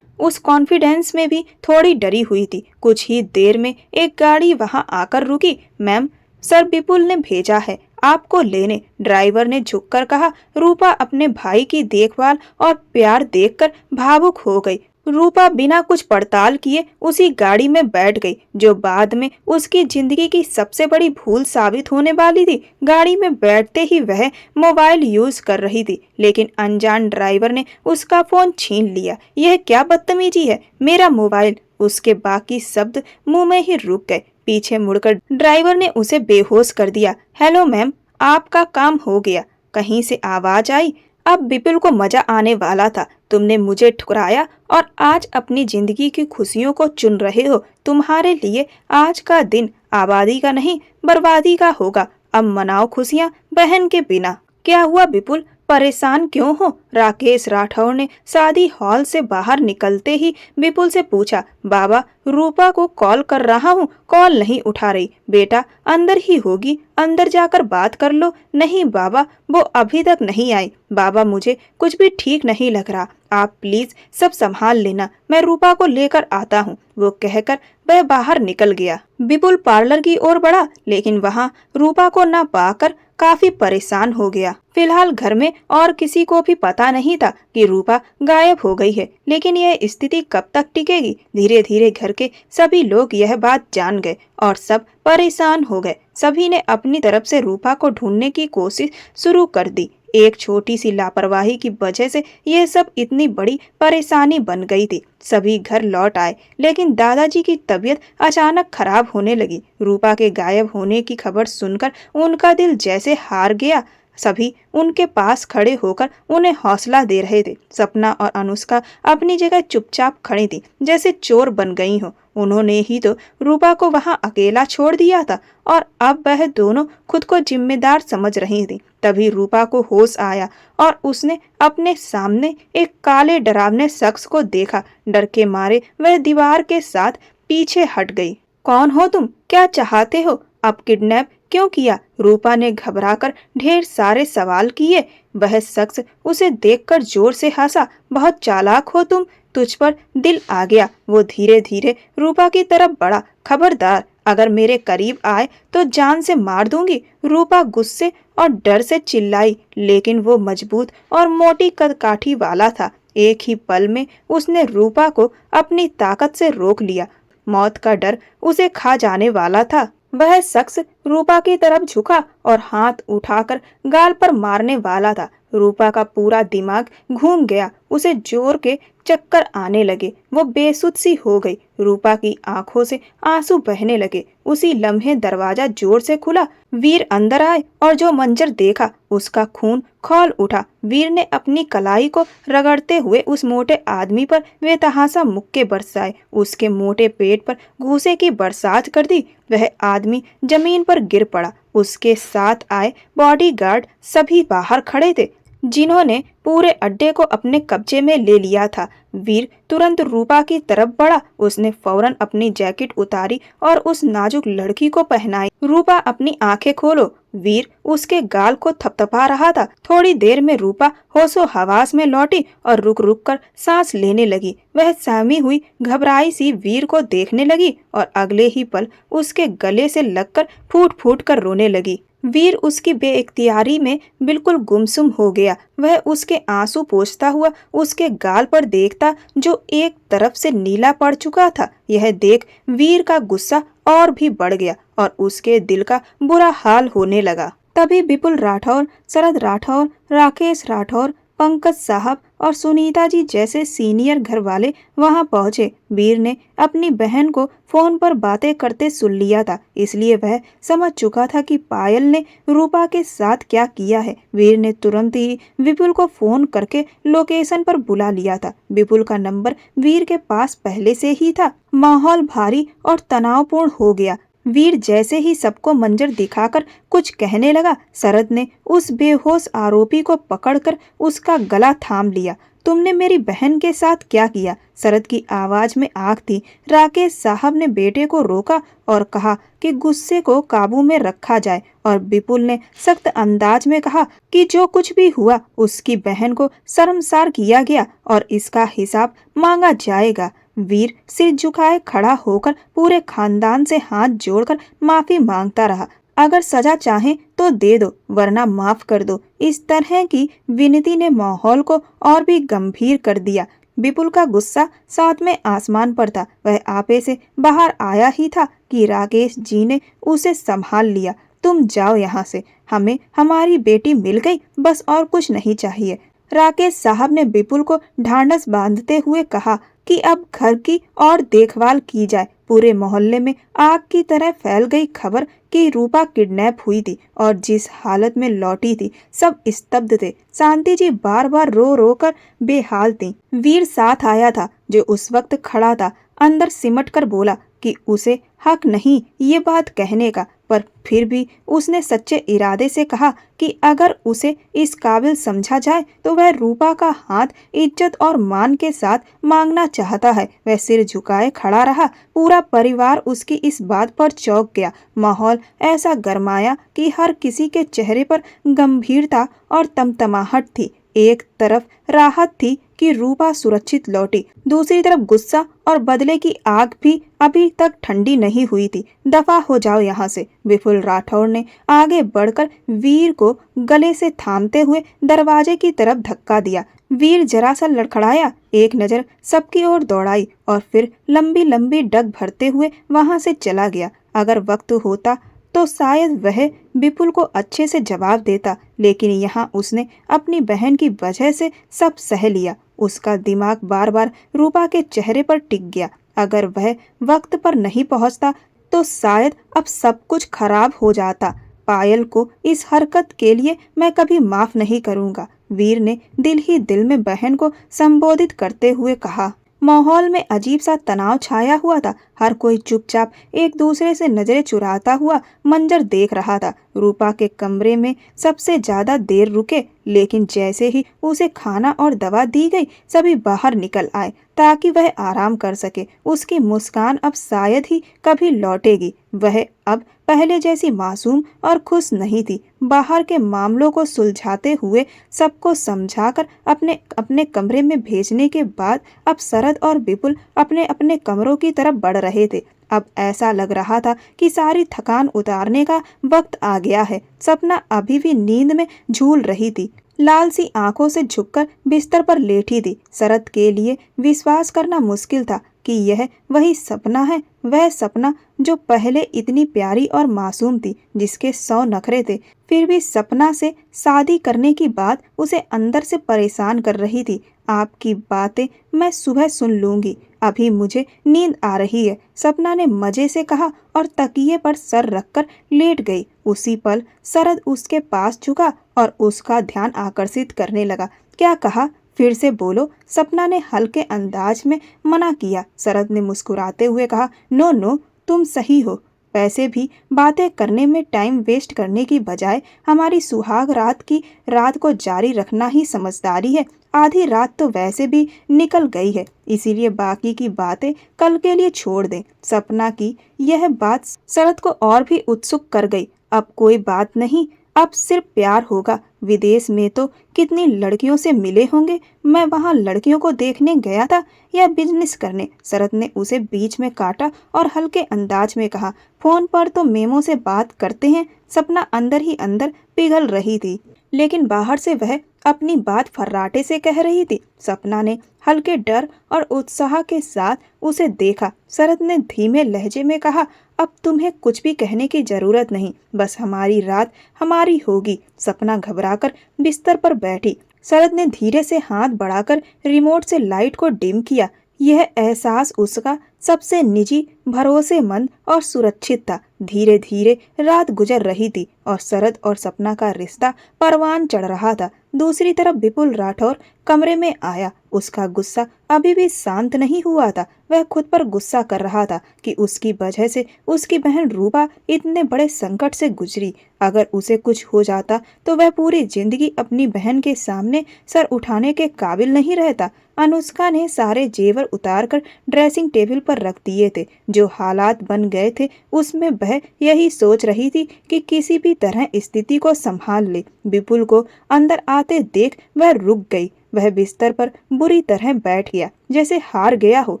उस कॉन्फिडेंस में भी थोड़ी डरी हुई थी। कुछ ही देर में एक गाड़ी वहां आकर रुकी। मैम, सर विपुल ने भेजा है आपको लेने, ड्राइवर ने झुककर कहा। रूपा अपने भाई की देखभाल और प्यार देखकर भावुक हो गई। रूपा बिना कुछ पड़ताल किए उसी गाड़ी में बैठ गई, जो बाद में उसकी जिंदगी की सबसे बड़ी भूल साबित होने वाली थी। गाड़ी में बैठते ही वह मोबाइल यूज कर रही थी, लेकिन अनजान ड्राइवर ने उसका फोन छीन लिया। यह क्या बदतमीजी है, मेरा मोबाइल! उसके बाकी शब्द मुंह में ही रुक गए। पीछे मुड़कर ड्राइवर ने उसे बेहोश कर दिया। हेलो मैम, आपका काम हो गया, कहीं से आवाज आई। अब विपुल को मजा आने वाला था। तुमने मुझे ठुकराया और आज अपनी जिंदगी की खुशियों को चुन रहे हो। तुम्हारे लिए आज का दिन आबादी का नहीं, बर्बादी का होगा। अब मनाओ खुशियां बहन के बिना। क्या हुआ विपुल, परेशान क्यों हो? राकेश राठौर ने शादी हॉल से बाहर निकलते ही विपुल से पूछा। बाबा, रूपा को कॉल कर रहा हूँ, कॉल नहीं उठा रही। बेटा अंदर ही होगी, अंदर जाकर बात कर लो। नहीं बाबा, वो अभी तक नहीं आई। बाबा मुझे कुछ भी ठीक नहीं लग रहा, आप प्लीज सब संभाल लेना, मैं रूपा को लेकर आता हूँ। वो कहकर वह बाहर निकल गया। विपुल पार्लर की ओर बढ़ा, लेकिन वहाँ रूपा को न पाकर काफी परेशान हो गया। फिलहाल घर में और किसी को भी पता नहीं था कि रूपा गायब हो गई है, लेकिन यह स्थिति कब तक टिकेगी? धीरे धीरे घर के सभी लोग यह बात जान गए और सब परेशान हो गए। सभी ने अपनी तरफ से रूपा को ढूंढने की कोशिश शुरू कर दी। एक छोटी सी लापरवाही की वजह से यह सब इतनी बड़ी परेशानी बन गई थी। सभी घर लौट आए, लेकिन दादाजी की तबीयत अचानक खराब होने लगी। रूपा के गायब होने की खबर सुनकर उनका दिल जैसे हार गया। सभी उनके पास खड़े होकर उन्हें हौसला दे रहे थे। सपना और अनुष्का अपनी जगह चुपचाप खड़ी थी, जैसे चोर बन गई हो। उन्होंने ही तो रूपा को वहां अकेला छोड़ दिया था और अब वह दोनों खुद को जिम्मेदार समझ रही थी। तभी रूपा को होश आया और उसने अपने सामने एक काले डरावने शख्स को देखा। डर के मारे वह दीवार के साथ पीछे हट गई। कौन हो तुम? क्या चाहते हो? अब किडनैप क्यों किया? रूपा ने घबराकर ढेर सारे सवाल किए। वह शख्स उसे देखकर जोर से हंसा। बहुत चालाक हो तुम, तुझ पर दिल आ गया। वो धीरे धीरे रूपा की तरफ बढ़ा। खबरदार, अगर मेरे करीब आए तो जान से मार दूंगी। रूपा गुस्से और डर से चिल्लाई, लेकिन वो मजबूत और मोटी कदकाठी वाला था। एक ही पल में उसने रूपा को अपनी ताकत से रोक लिया। मौत का डर उसे खा जाने वाला था। वह शख्स रूपा की तरफ झुका और हाथ उठाकर गाल पर मारने वाला था। रूपा का पूरा दिमाग घूम गया, उसे जोर के चक्कर आने लगे, वो बेसुध सी हो गई। रूपा की आंखों से आंसू बहने लगे। उसी लम्हे दरवाजा जोर से खुला, वीर अंदर आए और जो मंजर देखा उसका खून खौल उठा। वीर ने अपनी कलाई को रगड़ते हुए उस मोटे आदमी पर बेतहाशा मुक्के बरसाए, उसके मोटे पेट पर घूसे की बरसात कर दी। वह आदमी जमीन पर गिर पड़ा। उसके साथ आए बॉडीगार्ड सभी बाहर खड़े थे, जिन्होंने पूरे अड्डे को अपने कब्जे में ले लिया था। वीर तुरंत रूपा की तरफ बढ़ा। उसने फौरन अपनी जैकेट उतारी और उस नाजुक लड़की को पहनाई। रूपा अपनी आंखें खोलो। वीर उसके गाल को थपथपा रहा था। थोड़ी देर में रूपा होशो हवास में लौटी और रुक रुक कर सांस लेने लगी। वह सहमी हुई घबराई सी वीर को देखने लगी और अगले ही पल उसके गले से लगकर फूट फूट कर रोने लगी। वीर उसकी बेइख्तियारी में बिल्कुल गुमसुम हो गया। वह उसके आंसू पोंछता हुआ उसके गाल पर देखता, जो एक तरफ से नीला पड़ चुका था। यह देख वीर का गुस्सा और भी बढ़ गया और उसके दिल का बुरा हाल होने लगा। तभी विपुल राठौर, शरद राठौर, राकेश राठौर, पंकज साहब और सुनीता जी जैसे सीनियर घर वाले वहां पहुंचे। वीर ने अपनी बहन को फोन पर बातें करते सुन लिया था, इसलिए वह समझ चुका था कि पायल ने रूपा के साथ क्या किया है। वीर ने तुरंत ही विपुल को फोन करके लोकेशन पर बुला लिया था। विपुल का नंबर वीर के पास पहले से ही था। माहौल भारी और तनावपूर्ण हो गया। वीर जैसे ही सबको मंजर दिखाकर कुछ कहने लगा, शरद ने उस बेहोश आरोपी को पकड़कर उसका गला थाम लिया। तुमने मेरी बहन के साथ क्या किया? शरद की आवाज में आग थी। राकेश साहब ने बेटे को रोका और कहा कि गुस्से को काबू में रखा जाए, और विपुल ने सख्त अंदाज में कहा कि जो कुछ भी हुआ उसकी बहन को शर्मसार किया गया और इसका हिसाब मांगा जाएगा। वीर सिर झुकाए खड़ा होकर पूरे खानदान से हाथ जोड़कर माफी मांगता रहा। अगर सजा चाहें तो दे दो, वरना माफ कर दो। इस तरह की विनती ने माहौल को और भी गंभीर कर दिया। विपुल का गुस्सा साथ में आसमान पर था। वह आपे से बाहर आया ही था कि राकेश जी ने उसे संभाल लिया। तुम जाओ यहाँ से, हमें हमारी बेटी मिल गई, बस और कुछ नहीं चाहिए। राकेश साहब ने विपुल को ढांढस बांधते हुए कहा कि अब घर की और देखभाल की जाए। पूरे मोहल्ले में आग की तरह फैल गई खबर कि रूपा किडनैप हुई थी और जिस हालत में लौटी थी, सब स्तब्ध थे। शांति जी बार बार रो रो कर बेहाल थी। वीर साथ आया था, जो उस वक्त खड़ा था। अंदर सिमट कर बोला कि उसे हक नहीं ये बात कहने का, पर फिर भी उसने सच्चे इरादे से कहा कि अगर उसे इस काबिल समझा जाए तो वह रूपा का हाथ इज्जत और मान के साथ मांगना चाहता है। वह सिर झुकाए खड़ा रहा। पूरा परिवार उसकी इस बात पर चौंक गया। माहौल ऐसा गरमाया कि हर किसी के चेहरे पर गंभीरता और तमतमाहट थी। एक तरफ राहत थी कि रूपा सुरक्षित लौटी, दूसरी तरफ गुस्सा और बदले की आग भी अभी तक ठंडी नहीं हुई थी। दफा हो जाओ यहाँ से। विपुल राठौर ने आगे बढ़कर वीर को गले से थामते हुए दरवाजे की तरफ धक्का दिया। वीर जरा सा लड़खड़ाया, एक नजर सबकी ओर दौड़ाई और फिर लंबी लंबी डग भरते हुए वहां से चला गया। अगर वक्त होता तो शायद वह विपुल को अच्छे से जवाब देता, लेकिन यहाँ उसने अपनी बहन की वजह से सब सह लिया। उसका दिमाग बार बार रूपा के चेहरे पर टिक गया। अगर वह वक्त पर नहीं पहुंचता तो शायद अब सब कुछ खराब हो जाता। पायल को इस हरकत के लिए मैं कभी माफ नहीं करूंगा, वीर ने दिल ही दिल में बहन को संबोधित करते हुए कहा। माहौल में अजीब सा तनाव छाया हुआ था। हर कोई चुपचाप एक दूसरे से नजरें चुराता हुआ मंजर देख रहा था। रूपा के कमरे में सबसे ज्यादा देर रुके, लेकिन जैसे ही उसे खाना और दवा दी गई, सभी बाहर निकल आए ताकि वह आराम कर सके। उसकी मुस्कान अब शायद ही कभी लौटेगी। वह अब पहले जैसी मासूम और खुश नहीं थी। बाहर के मामलों को सुलझाते हुए सबको समझाकर अपने अपने कमरे में भेजने के बाद अब शरद और विपुल अपने अपने कमरों की तरफ बढ़ रहे थे। अब ऐसा लग रहा था कि सारी थकान उतारने का वक्त आ गया है। सपना अभी भी नींद में झूल रही थी। लाल सी आंखों से झुककर बिस्तर पर लेटी थी। शरद के लिए विश्वास करना मुश्किल था कि यह वही सपना है, वह सपना जो पहले इतनी प्यारी और मासूम थी, जिसके 100 नखरे थे, फिर भी सपना से शादी करने की बात उसे अंदर से परेशान कर रही थी। आपकी बातें मैं सुबह सुन लूंगी, अभी मुझे नींद आ रही है, सपना ने मजे से कहा और तकिए पर सर रखकर लेट गई। उसी पल शरद उसके पास झुका और उसका ध्यान आकर्षित करने लगा। क्या कहा, फिर से बोलो, सपना ने हल्के अंदाज में मना किया। शरद ने मुस्कुराते हुए कहा, नो नो, तुम सही हो, वैसे भी बातें करने में टाइम वेस्ट करने की बजाय हमारी सुहाग रात की रात को जारी रखना ही समझदारी है। आधी रात तो वैसे भी निकल गई है, इसीलिए बाकी की बातें कल के लिए छोड़ दें। सपना की यह बात शरद को और भी उत्सुक कर गई। अब कोई बात नहीं, अब सिर्फ प्यार होगा। विदेश में तो कितनी लड़कियों से मिले होंगे, मैं वहां लड़कियों को देखने गया था या बिजनेस करने। शरद ने उसे बीच में काटा और हल्के अंदाज में कहा, फोन पर तो मेमो से बात करते हैं। सपना अंदर ही अंदर पिघल रही थी, लेकिन बाहर से वह अपनी बात फर्राटे से कह रही थी। सपना ने हल्के डर और उत्साह के साथ उसे देखा। शरद ने धीमे लहजे में कहा, अब तुम्हें कुछ भी कहने की जरूरत नहीं, बस हमारी रात हमारी होगी। सपना घबराकर बिस्तर पर बैठी। शरद ने धीरे से हाथ बढ़ाकर रिमोट से लाइट को डिम किया। यह एहसास उसका सबसे निजी, भरोसेमंद और सुरक्षित था। धीरे धीरे रात गुजर रही थी और शरद और सपना का रिश्ता परवान चढ़ रहा था। दूसरी तरफ विपुल राठौर कमरे में आया। उसका गुस्सा अभी भी शांत नहीं हुआ था। वह खुद पर गुस्सा कर रहा था कि उसकी वजह से उसकी बहन रूपा इतने बड़े संकट से गुजरी। अगर उसे कुछ हो जाता तो वह पूरी जिंदगी अपनी बहन के सामने सर उठाने के काबिल नहीं रहता। अनुष्का ने सारे जेवर उतारकर ड्रेसिंग टेबल पर रख दिए थे। जो हालात बन गए थे उसमें वह यही सोच रही थी कि किसी भी तरह स्थिति को संभाल ले। विपुल को अंदर आते देख वह रुक गई। वह बिस्तर पर बुरी तरह बैठ गया, जैसे हार गया हो।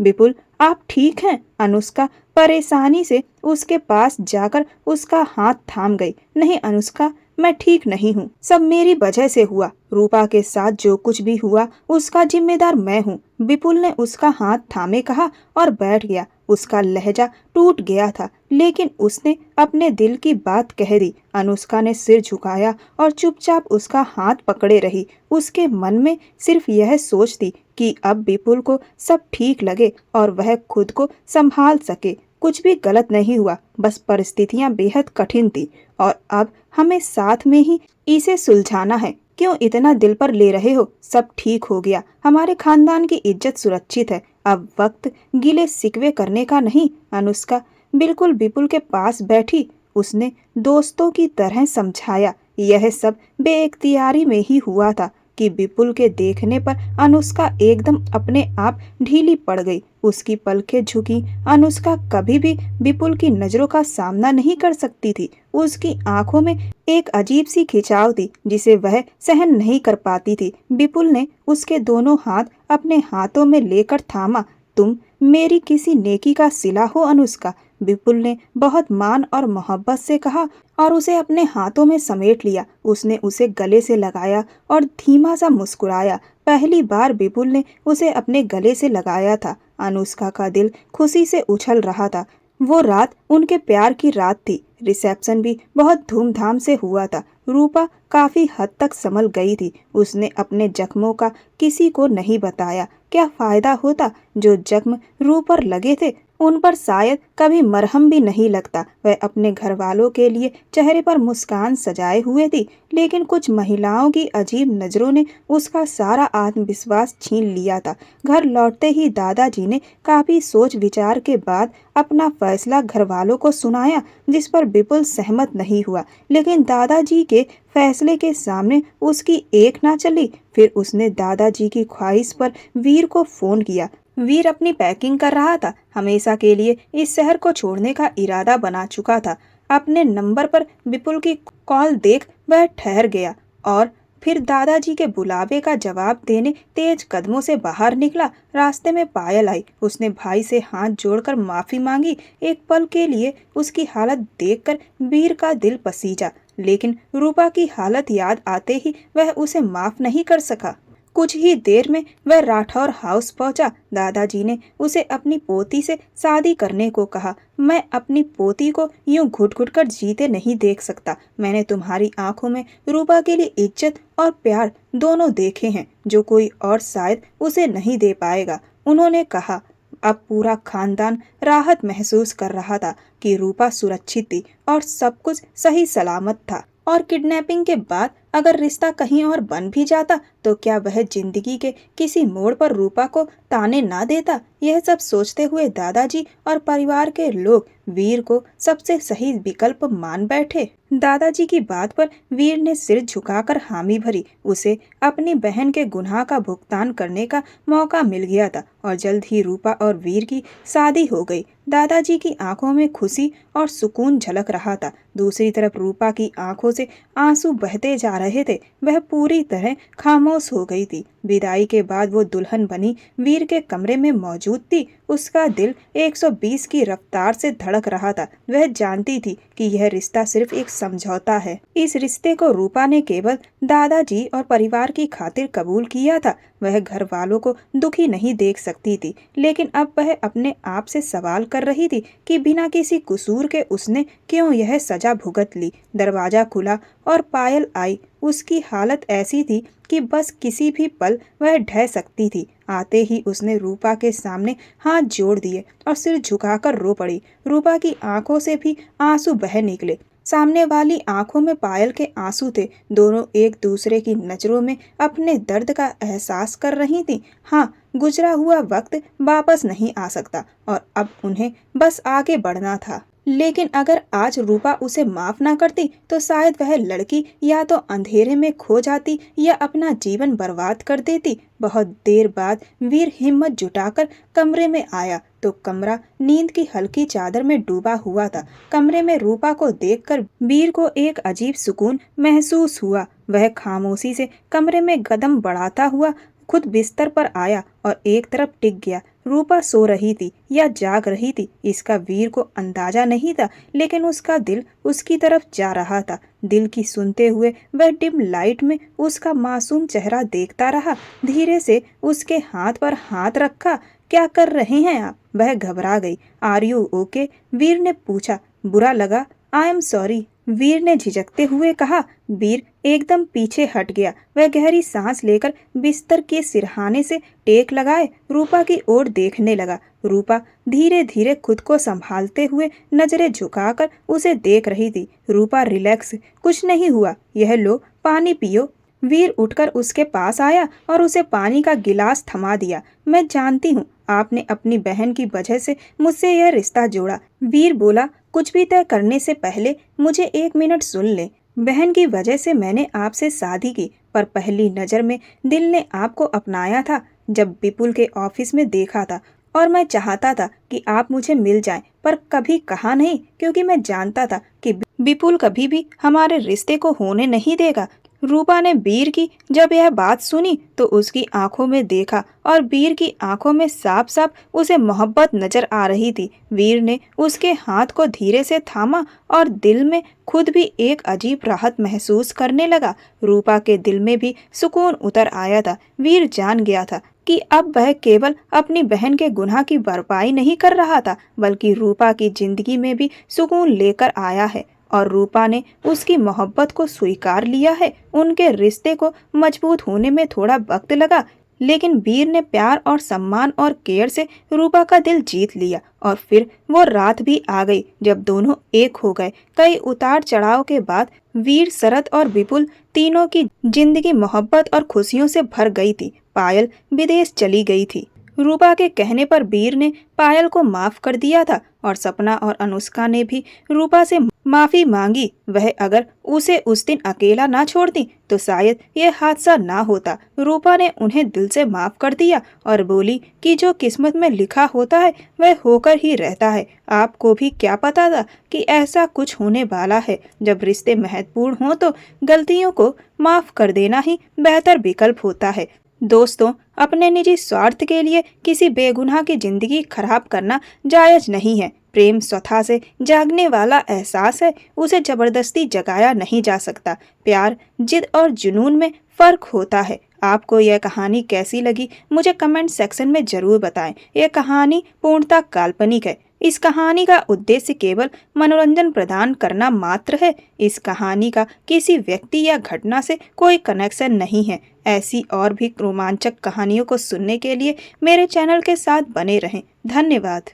विपुल, आप ठीक हैं? अनुष्का परेशानी से उसके पास जाकर उसका हाथ थाम गई। नहीं अनुष्का, मैं ठीक नहीं हूँ, सब मेरी वजह से हुआ। रूपा के साथ जो कुछ भी हुआ उसका जिम्मेदार मैं हूँ। विपुल ने उसका हाथ थामे कहा और बैठ गया। उसका लहजा टूट गया था, लेकिन उसने अपने दिल की बात कह दी। अनुष्का ने सिर झुकाया और चुपचाप उसका हाथ पकड़े रही। उसके मन में सिर्फ यह सोच थी कि अब विपुल को सब ठीक लगे और वह खुद को संभाल सके। कुछ भी गलत नहीं हुआ, बस परिस्थितियां बेहद कठिन थी और अब हमें साथ में ही इसे सुलझाना है। क्यों इतना दिल पर ले रहे हो? सब ठीक हो गया, हमारे खानदान की इज्जत सुरक्षित है। अब वक्त गिले शिकवे करने का नहीं। अनुष्का बिल्कुल विपुल के पास बैठी। उसने दोस्तों की तरह समझाया। यह सब बेइख्तियारी में ही हुआ था कि विपुल के देखने पर अनुष्का एकदम अपने आप ढीली पड़ गई। उसकी पलकें झुकी। अनुष्का कभी भी विपुल की नजरों का सामना नहीं कर सकती थी। उसकी आंखों में एक अजीब सी खिंचाव थी जिसे वह सहन नहीं कर पाती थी। विपुल ने उसके दोनों हाथ अपने हाथों में लेकर थामा। तुम मेरी किसी नेकी का सिला हो अनुष्का, विपुल ने बहुत मान और मोहब्बत से कहा और उसे अपने हाथों में समेट लिया। उसने उसे गले से लगाया और धीमा सा मुस्कुराया। पहली बार विपुल ने उसे अपने गले से लगाया था। अनुष्का का दिल खुशी से उछल रहा था। वो रात उनके प्यार की रात थी। रिसेप्शन भी बहुत धूमधाम से हुआ था। रूपा काफी हद तक संभल गई थी। उसने अपने जख्मों का किसी को नहीं बताया। क्या फायदा होता? जो जख्म रूह पर लगे थे उन पर शायद कभी मरहम भी नहीं लगता। वह अपने घर वालों के लिए चेहरे पर मुस्कान सजाए हुए थी, लेकिन कुछ महिलाओं की अजीब नजरों ने उसका सारा आत्मविश्वास छीन लिया था। घर लौटते ही दादाजी ने काफी सोच विचार के बाद अपना फैसला घर वालों को सुनाया, जिस पर विपुल सहमत नहीं हुआ। लेकिन दादाजी के फैसले के सामने उसकी एक ना चली। फिर उसने दादाजी की ख्वाहिश पर वीर को फोन किया। वीर अपनी पैकिंग कर रहा था। हमेशा के लिए इस शहर को छोड़ने का इरादा बना चुका था। अपने नंबर पर विपुल की कॉल देख वह ठहर गया और फिर दादाजी के बुलावे का जवाब देने तेज कदमों से बाहर निकला। रास्ते में पायल आई। उसने भाई से हाथ जोड़कर माफी मांगी। एक पल के लिए उसकी हालत देखकर वीर का दिल पसीजा, लेकिन रूपा की हालत याद आते ही वह उसे माफ नहीं कर सका। कुछ ही देर में वह राठौर हाउस पहुंचा। दादाजी ने उसे अपनी पोती से शादी करने को कहा। मैं अपनी पोती को यूं घुट घुट कर जीते नहीं देख सकता। मैंने तुम्हारी आंखों में रूपा के लिए इज्जत और प्यार दोनों देखे हैं, जो कोई और शायद उसे नहीं दे पाएगा। उन्होंने कहा। अब पूरा खानदान राहत महसूस कर रहा था कि रूपा सुरक्षित थी और सब कुछ सही सलामत था। और किडनैपिंग के बाद अगर रिश्ता कहीं और बन भी जाता तो क्या वह जिंदगी के किसी मोड़ पर रूपा को ताने ना देता। यह सब सोचते हुए दादाजी और परिवार के लोग वीर को सबसे सही विकल्प मान बैठे। दादाजी की बात पर वीर ने सिर झुकाकर हामी भरी। उसे अपनी बहन के गुनाह का भुगतान करने का मौका मिल गया था और जल्द ही रूपा और वीर की शादी हो गई। दादाजी की आंखों में खुशी और सुकून झलक रहा था। दूसरी तरफ रूपा की आंखों से आंसू बहते जा रहे थे। वह पूरी तरह खामोश हो गई थी। विदाई के बाद वो दुल्हन बनी वीर के कमरे में मौजूद थी। उसका दिल 120 की रफ्तार से धड़क रहा था। वह जानती थी कि यह रिश्ता सिर्फ एक समझौता है। इस रिश्ते को रूपा ने केवल दादाजी और परिवार की खातिर कबूल किया था। वह घर वालों को दुखी नहीं देख सकती थी, लेकिन अब वह अपने आप से सवाल कर रही थी कि बिना किसी कसूर के उसने क्यों यह सजा भुगत ली। दरवाजा खुला और पायल आई। उसकी हालत ऐसी थी कि बस किसी भी पल वह ढह सकती थी। आते ही उसने रूपा के सामने हाथ जोड़ दिए और सिर झुकाकर रो पड़ी। रूपा की आंखों से भी आंसू बह निकले। सामने वाली आंखों में पायल के आंसू थे। दोनों एक दूसरे की नजरों में अपने दर्द का एहसास कर रही थीं। हाँ, गुजरा हुआ वक्त वापस नहीं आ सकता और अब उन्हें बस आगे बढ़ना था। लेकिन अगर आज रूपा उसे माफ ना करती तो शायद वह लड़की या तो अंधेरे में खो जाती या अपना जीवन बर्बाद कर देती। बहुत देर बाद वीर हिम्मत जुटाकर कमरे में आया तो कमरा नींद की हल्की चादर में डूबा हुआ था। कमरे में रूपा को देखकर वीर को एक अजीब सुकून महसूस हुआ। वह खामोशी से कमरे में कदम बढ़ाता हुआ खुद बिस्तर पर आया और एक तरफ टिक गया। रूपा सो रही थी या जाग रही थी इसका वीर को अंदाजा नहीं था, लेकिन उसका दिल उसकी तरफ जा रहा था। दिल की सुनते हुए वह डिम लाइट में उसका मासूम चेहरा देखता रहा। धीरे से उसके हाथ पर हाथ रखा। क्या कर रहे हैं आप? वह घबरा गई। Are you okay? वीर ने पूछा। बुरा लगा? आई एम सॉरी, वीर ने झिझकते हुए कहा। वीर एकदम पीछे हट गया। वह गहरी सांस लेकर बिस्तर के सिरहाने से टेक लगाए रूपा की ओर देखने लगा। रूपा धीरे धीरे खुद को संभालते हुए नजरें झुकाकर उसे देख रही थी। रूपा रिलैक्स, कुछ नहीं हुआ, यह लो पानी पियो। वीर उठकर उसके पास आया और उसे पानी का गिलास थमा दिया। मैं जानती हूँ आपने अपनी बहन की वजह से मुझसे यह रिश्ता जोड़ा, वीर बोला। कुछ भी तय करने से पहले मुझे 1 मिनट सुन ले। बहन की वजह से मैंने आपसे शादी की, पर पहली नजर में दिल ने आपको अपनाया था। जब विपुल के ऑफिस में देखा था और मैं चाहता था कि आप मुझे मिल जाएं, पर कभी कहा नहीं क्योंकि मैं जानता था कि विपुल कभी भी हमारे रिश्ते को होने नहीं देगा। रूपा ने वीर की जब यह बात सुनी तो उसकी आंखों में देखा और वीर की आंखों में साफ साफ उसे मोहब्बत नजर आ रही थी। वीर ने उसके हाथ को धीरे से थामा और दिल में खुद भी एक अजीब राहत महसूस करने लगा। रूपा के दिल में भी सुकून उतर आया था। वीर जान गया था कि अब वह केवल अपनी बहन के गुनाह की भरपाई नहीं कर रहा था, बल्कि रूपा की जिंदगी में भी सुकून लेकर आया है और रूपा ने उसकी मोहब्बत को स्वीकार लिया है। उनके रिश्ते को मजबूत होने में थोड़ा वक्त लगा, लेकिन वीर ने प्यार और सम्मान और केयर से रूपा का दिल जीत लिया। और फिर वो रात भी आ गई जब दोनों एक हो गए। कई उतार चढ़ाव के बाद वीर, शरद और विपुल तीनों की जिंदगी मोहब्बत और खुशियों से भर गई थी। पायल विदेश चली गई थी। रूपा के कहने पर वीर ने पायल को माफ कर दिया था और सपना और अनुष्का ने भी रूपा से माफी मांगी। वह अगर उसे उस दिन अकेला ना छोड़ती तो शायद यह हादसा ना होता। रूपा ने उन्हें दिल से माफ कर दिया और बोली कि जो किस्मत में लिखा होता है वह होकर ही रहता है। आपको भी क्या पता था कि ऐसा कुछ होने वाला है। जब रिश्ते महत्वपूर्ण हो तो गलतियों को माफ कर देना ही बेहतर विकल्प होता है। दोस्तों, अपने निजी स्वार्थ के लिए किसी बेगुनाह की जिंदगी खराब करना जायज नहीं है। प्रेम स्वतः से जागने वाला एहसास है, उसे जबरदस्ती जगाया नहीं जा सकता। प्यार, जिद और जुनून में फर्क होता है। आपको यह कहानी कैसी लगी मुझे कमेंट सेक्शन में ज़रूर बताएं। यह कहानी पूर्णतः काल्पनिक है। इस कहानी का उद्देश्य केवल मनोरंजन प्रदान करना मात्र है। इस कहानी का किसी व्यक्ति या घटना से कोई कनेक्शन नहीं है। ऐसी और भी रोमांचक कहानियों को सुनने के लिए मेरे चैनल के साथ बने रहें। धन्यवाद।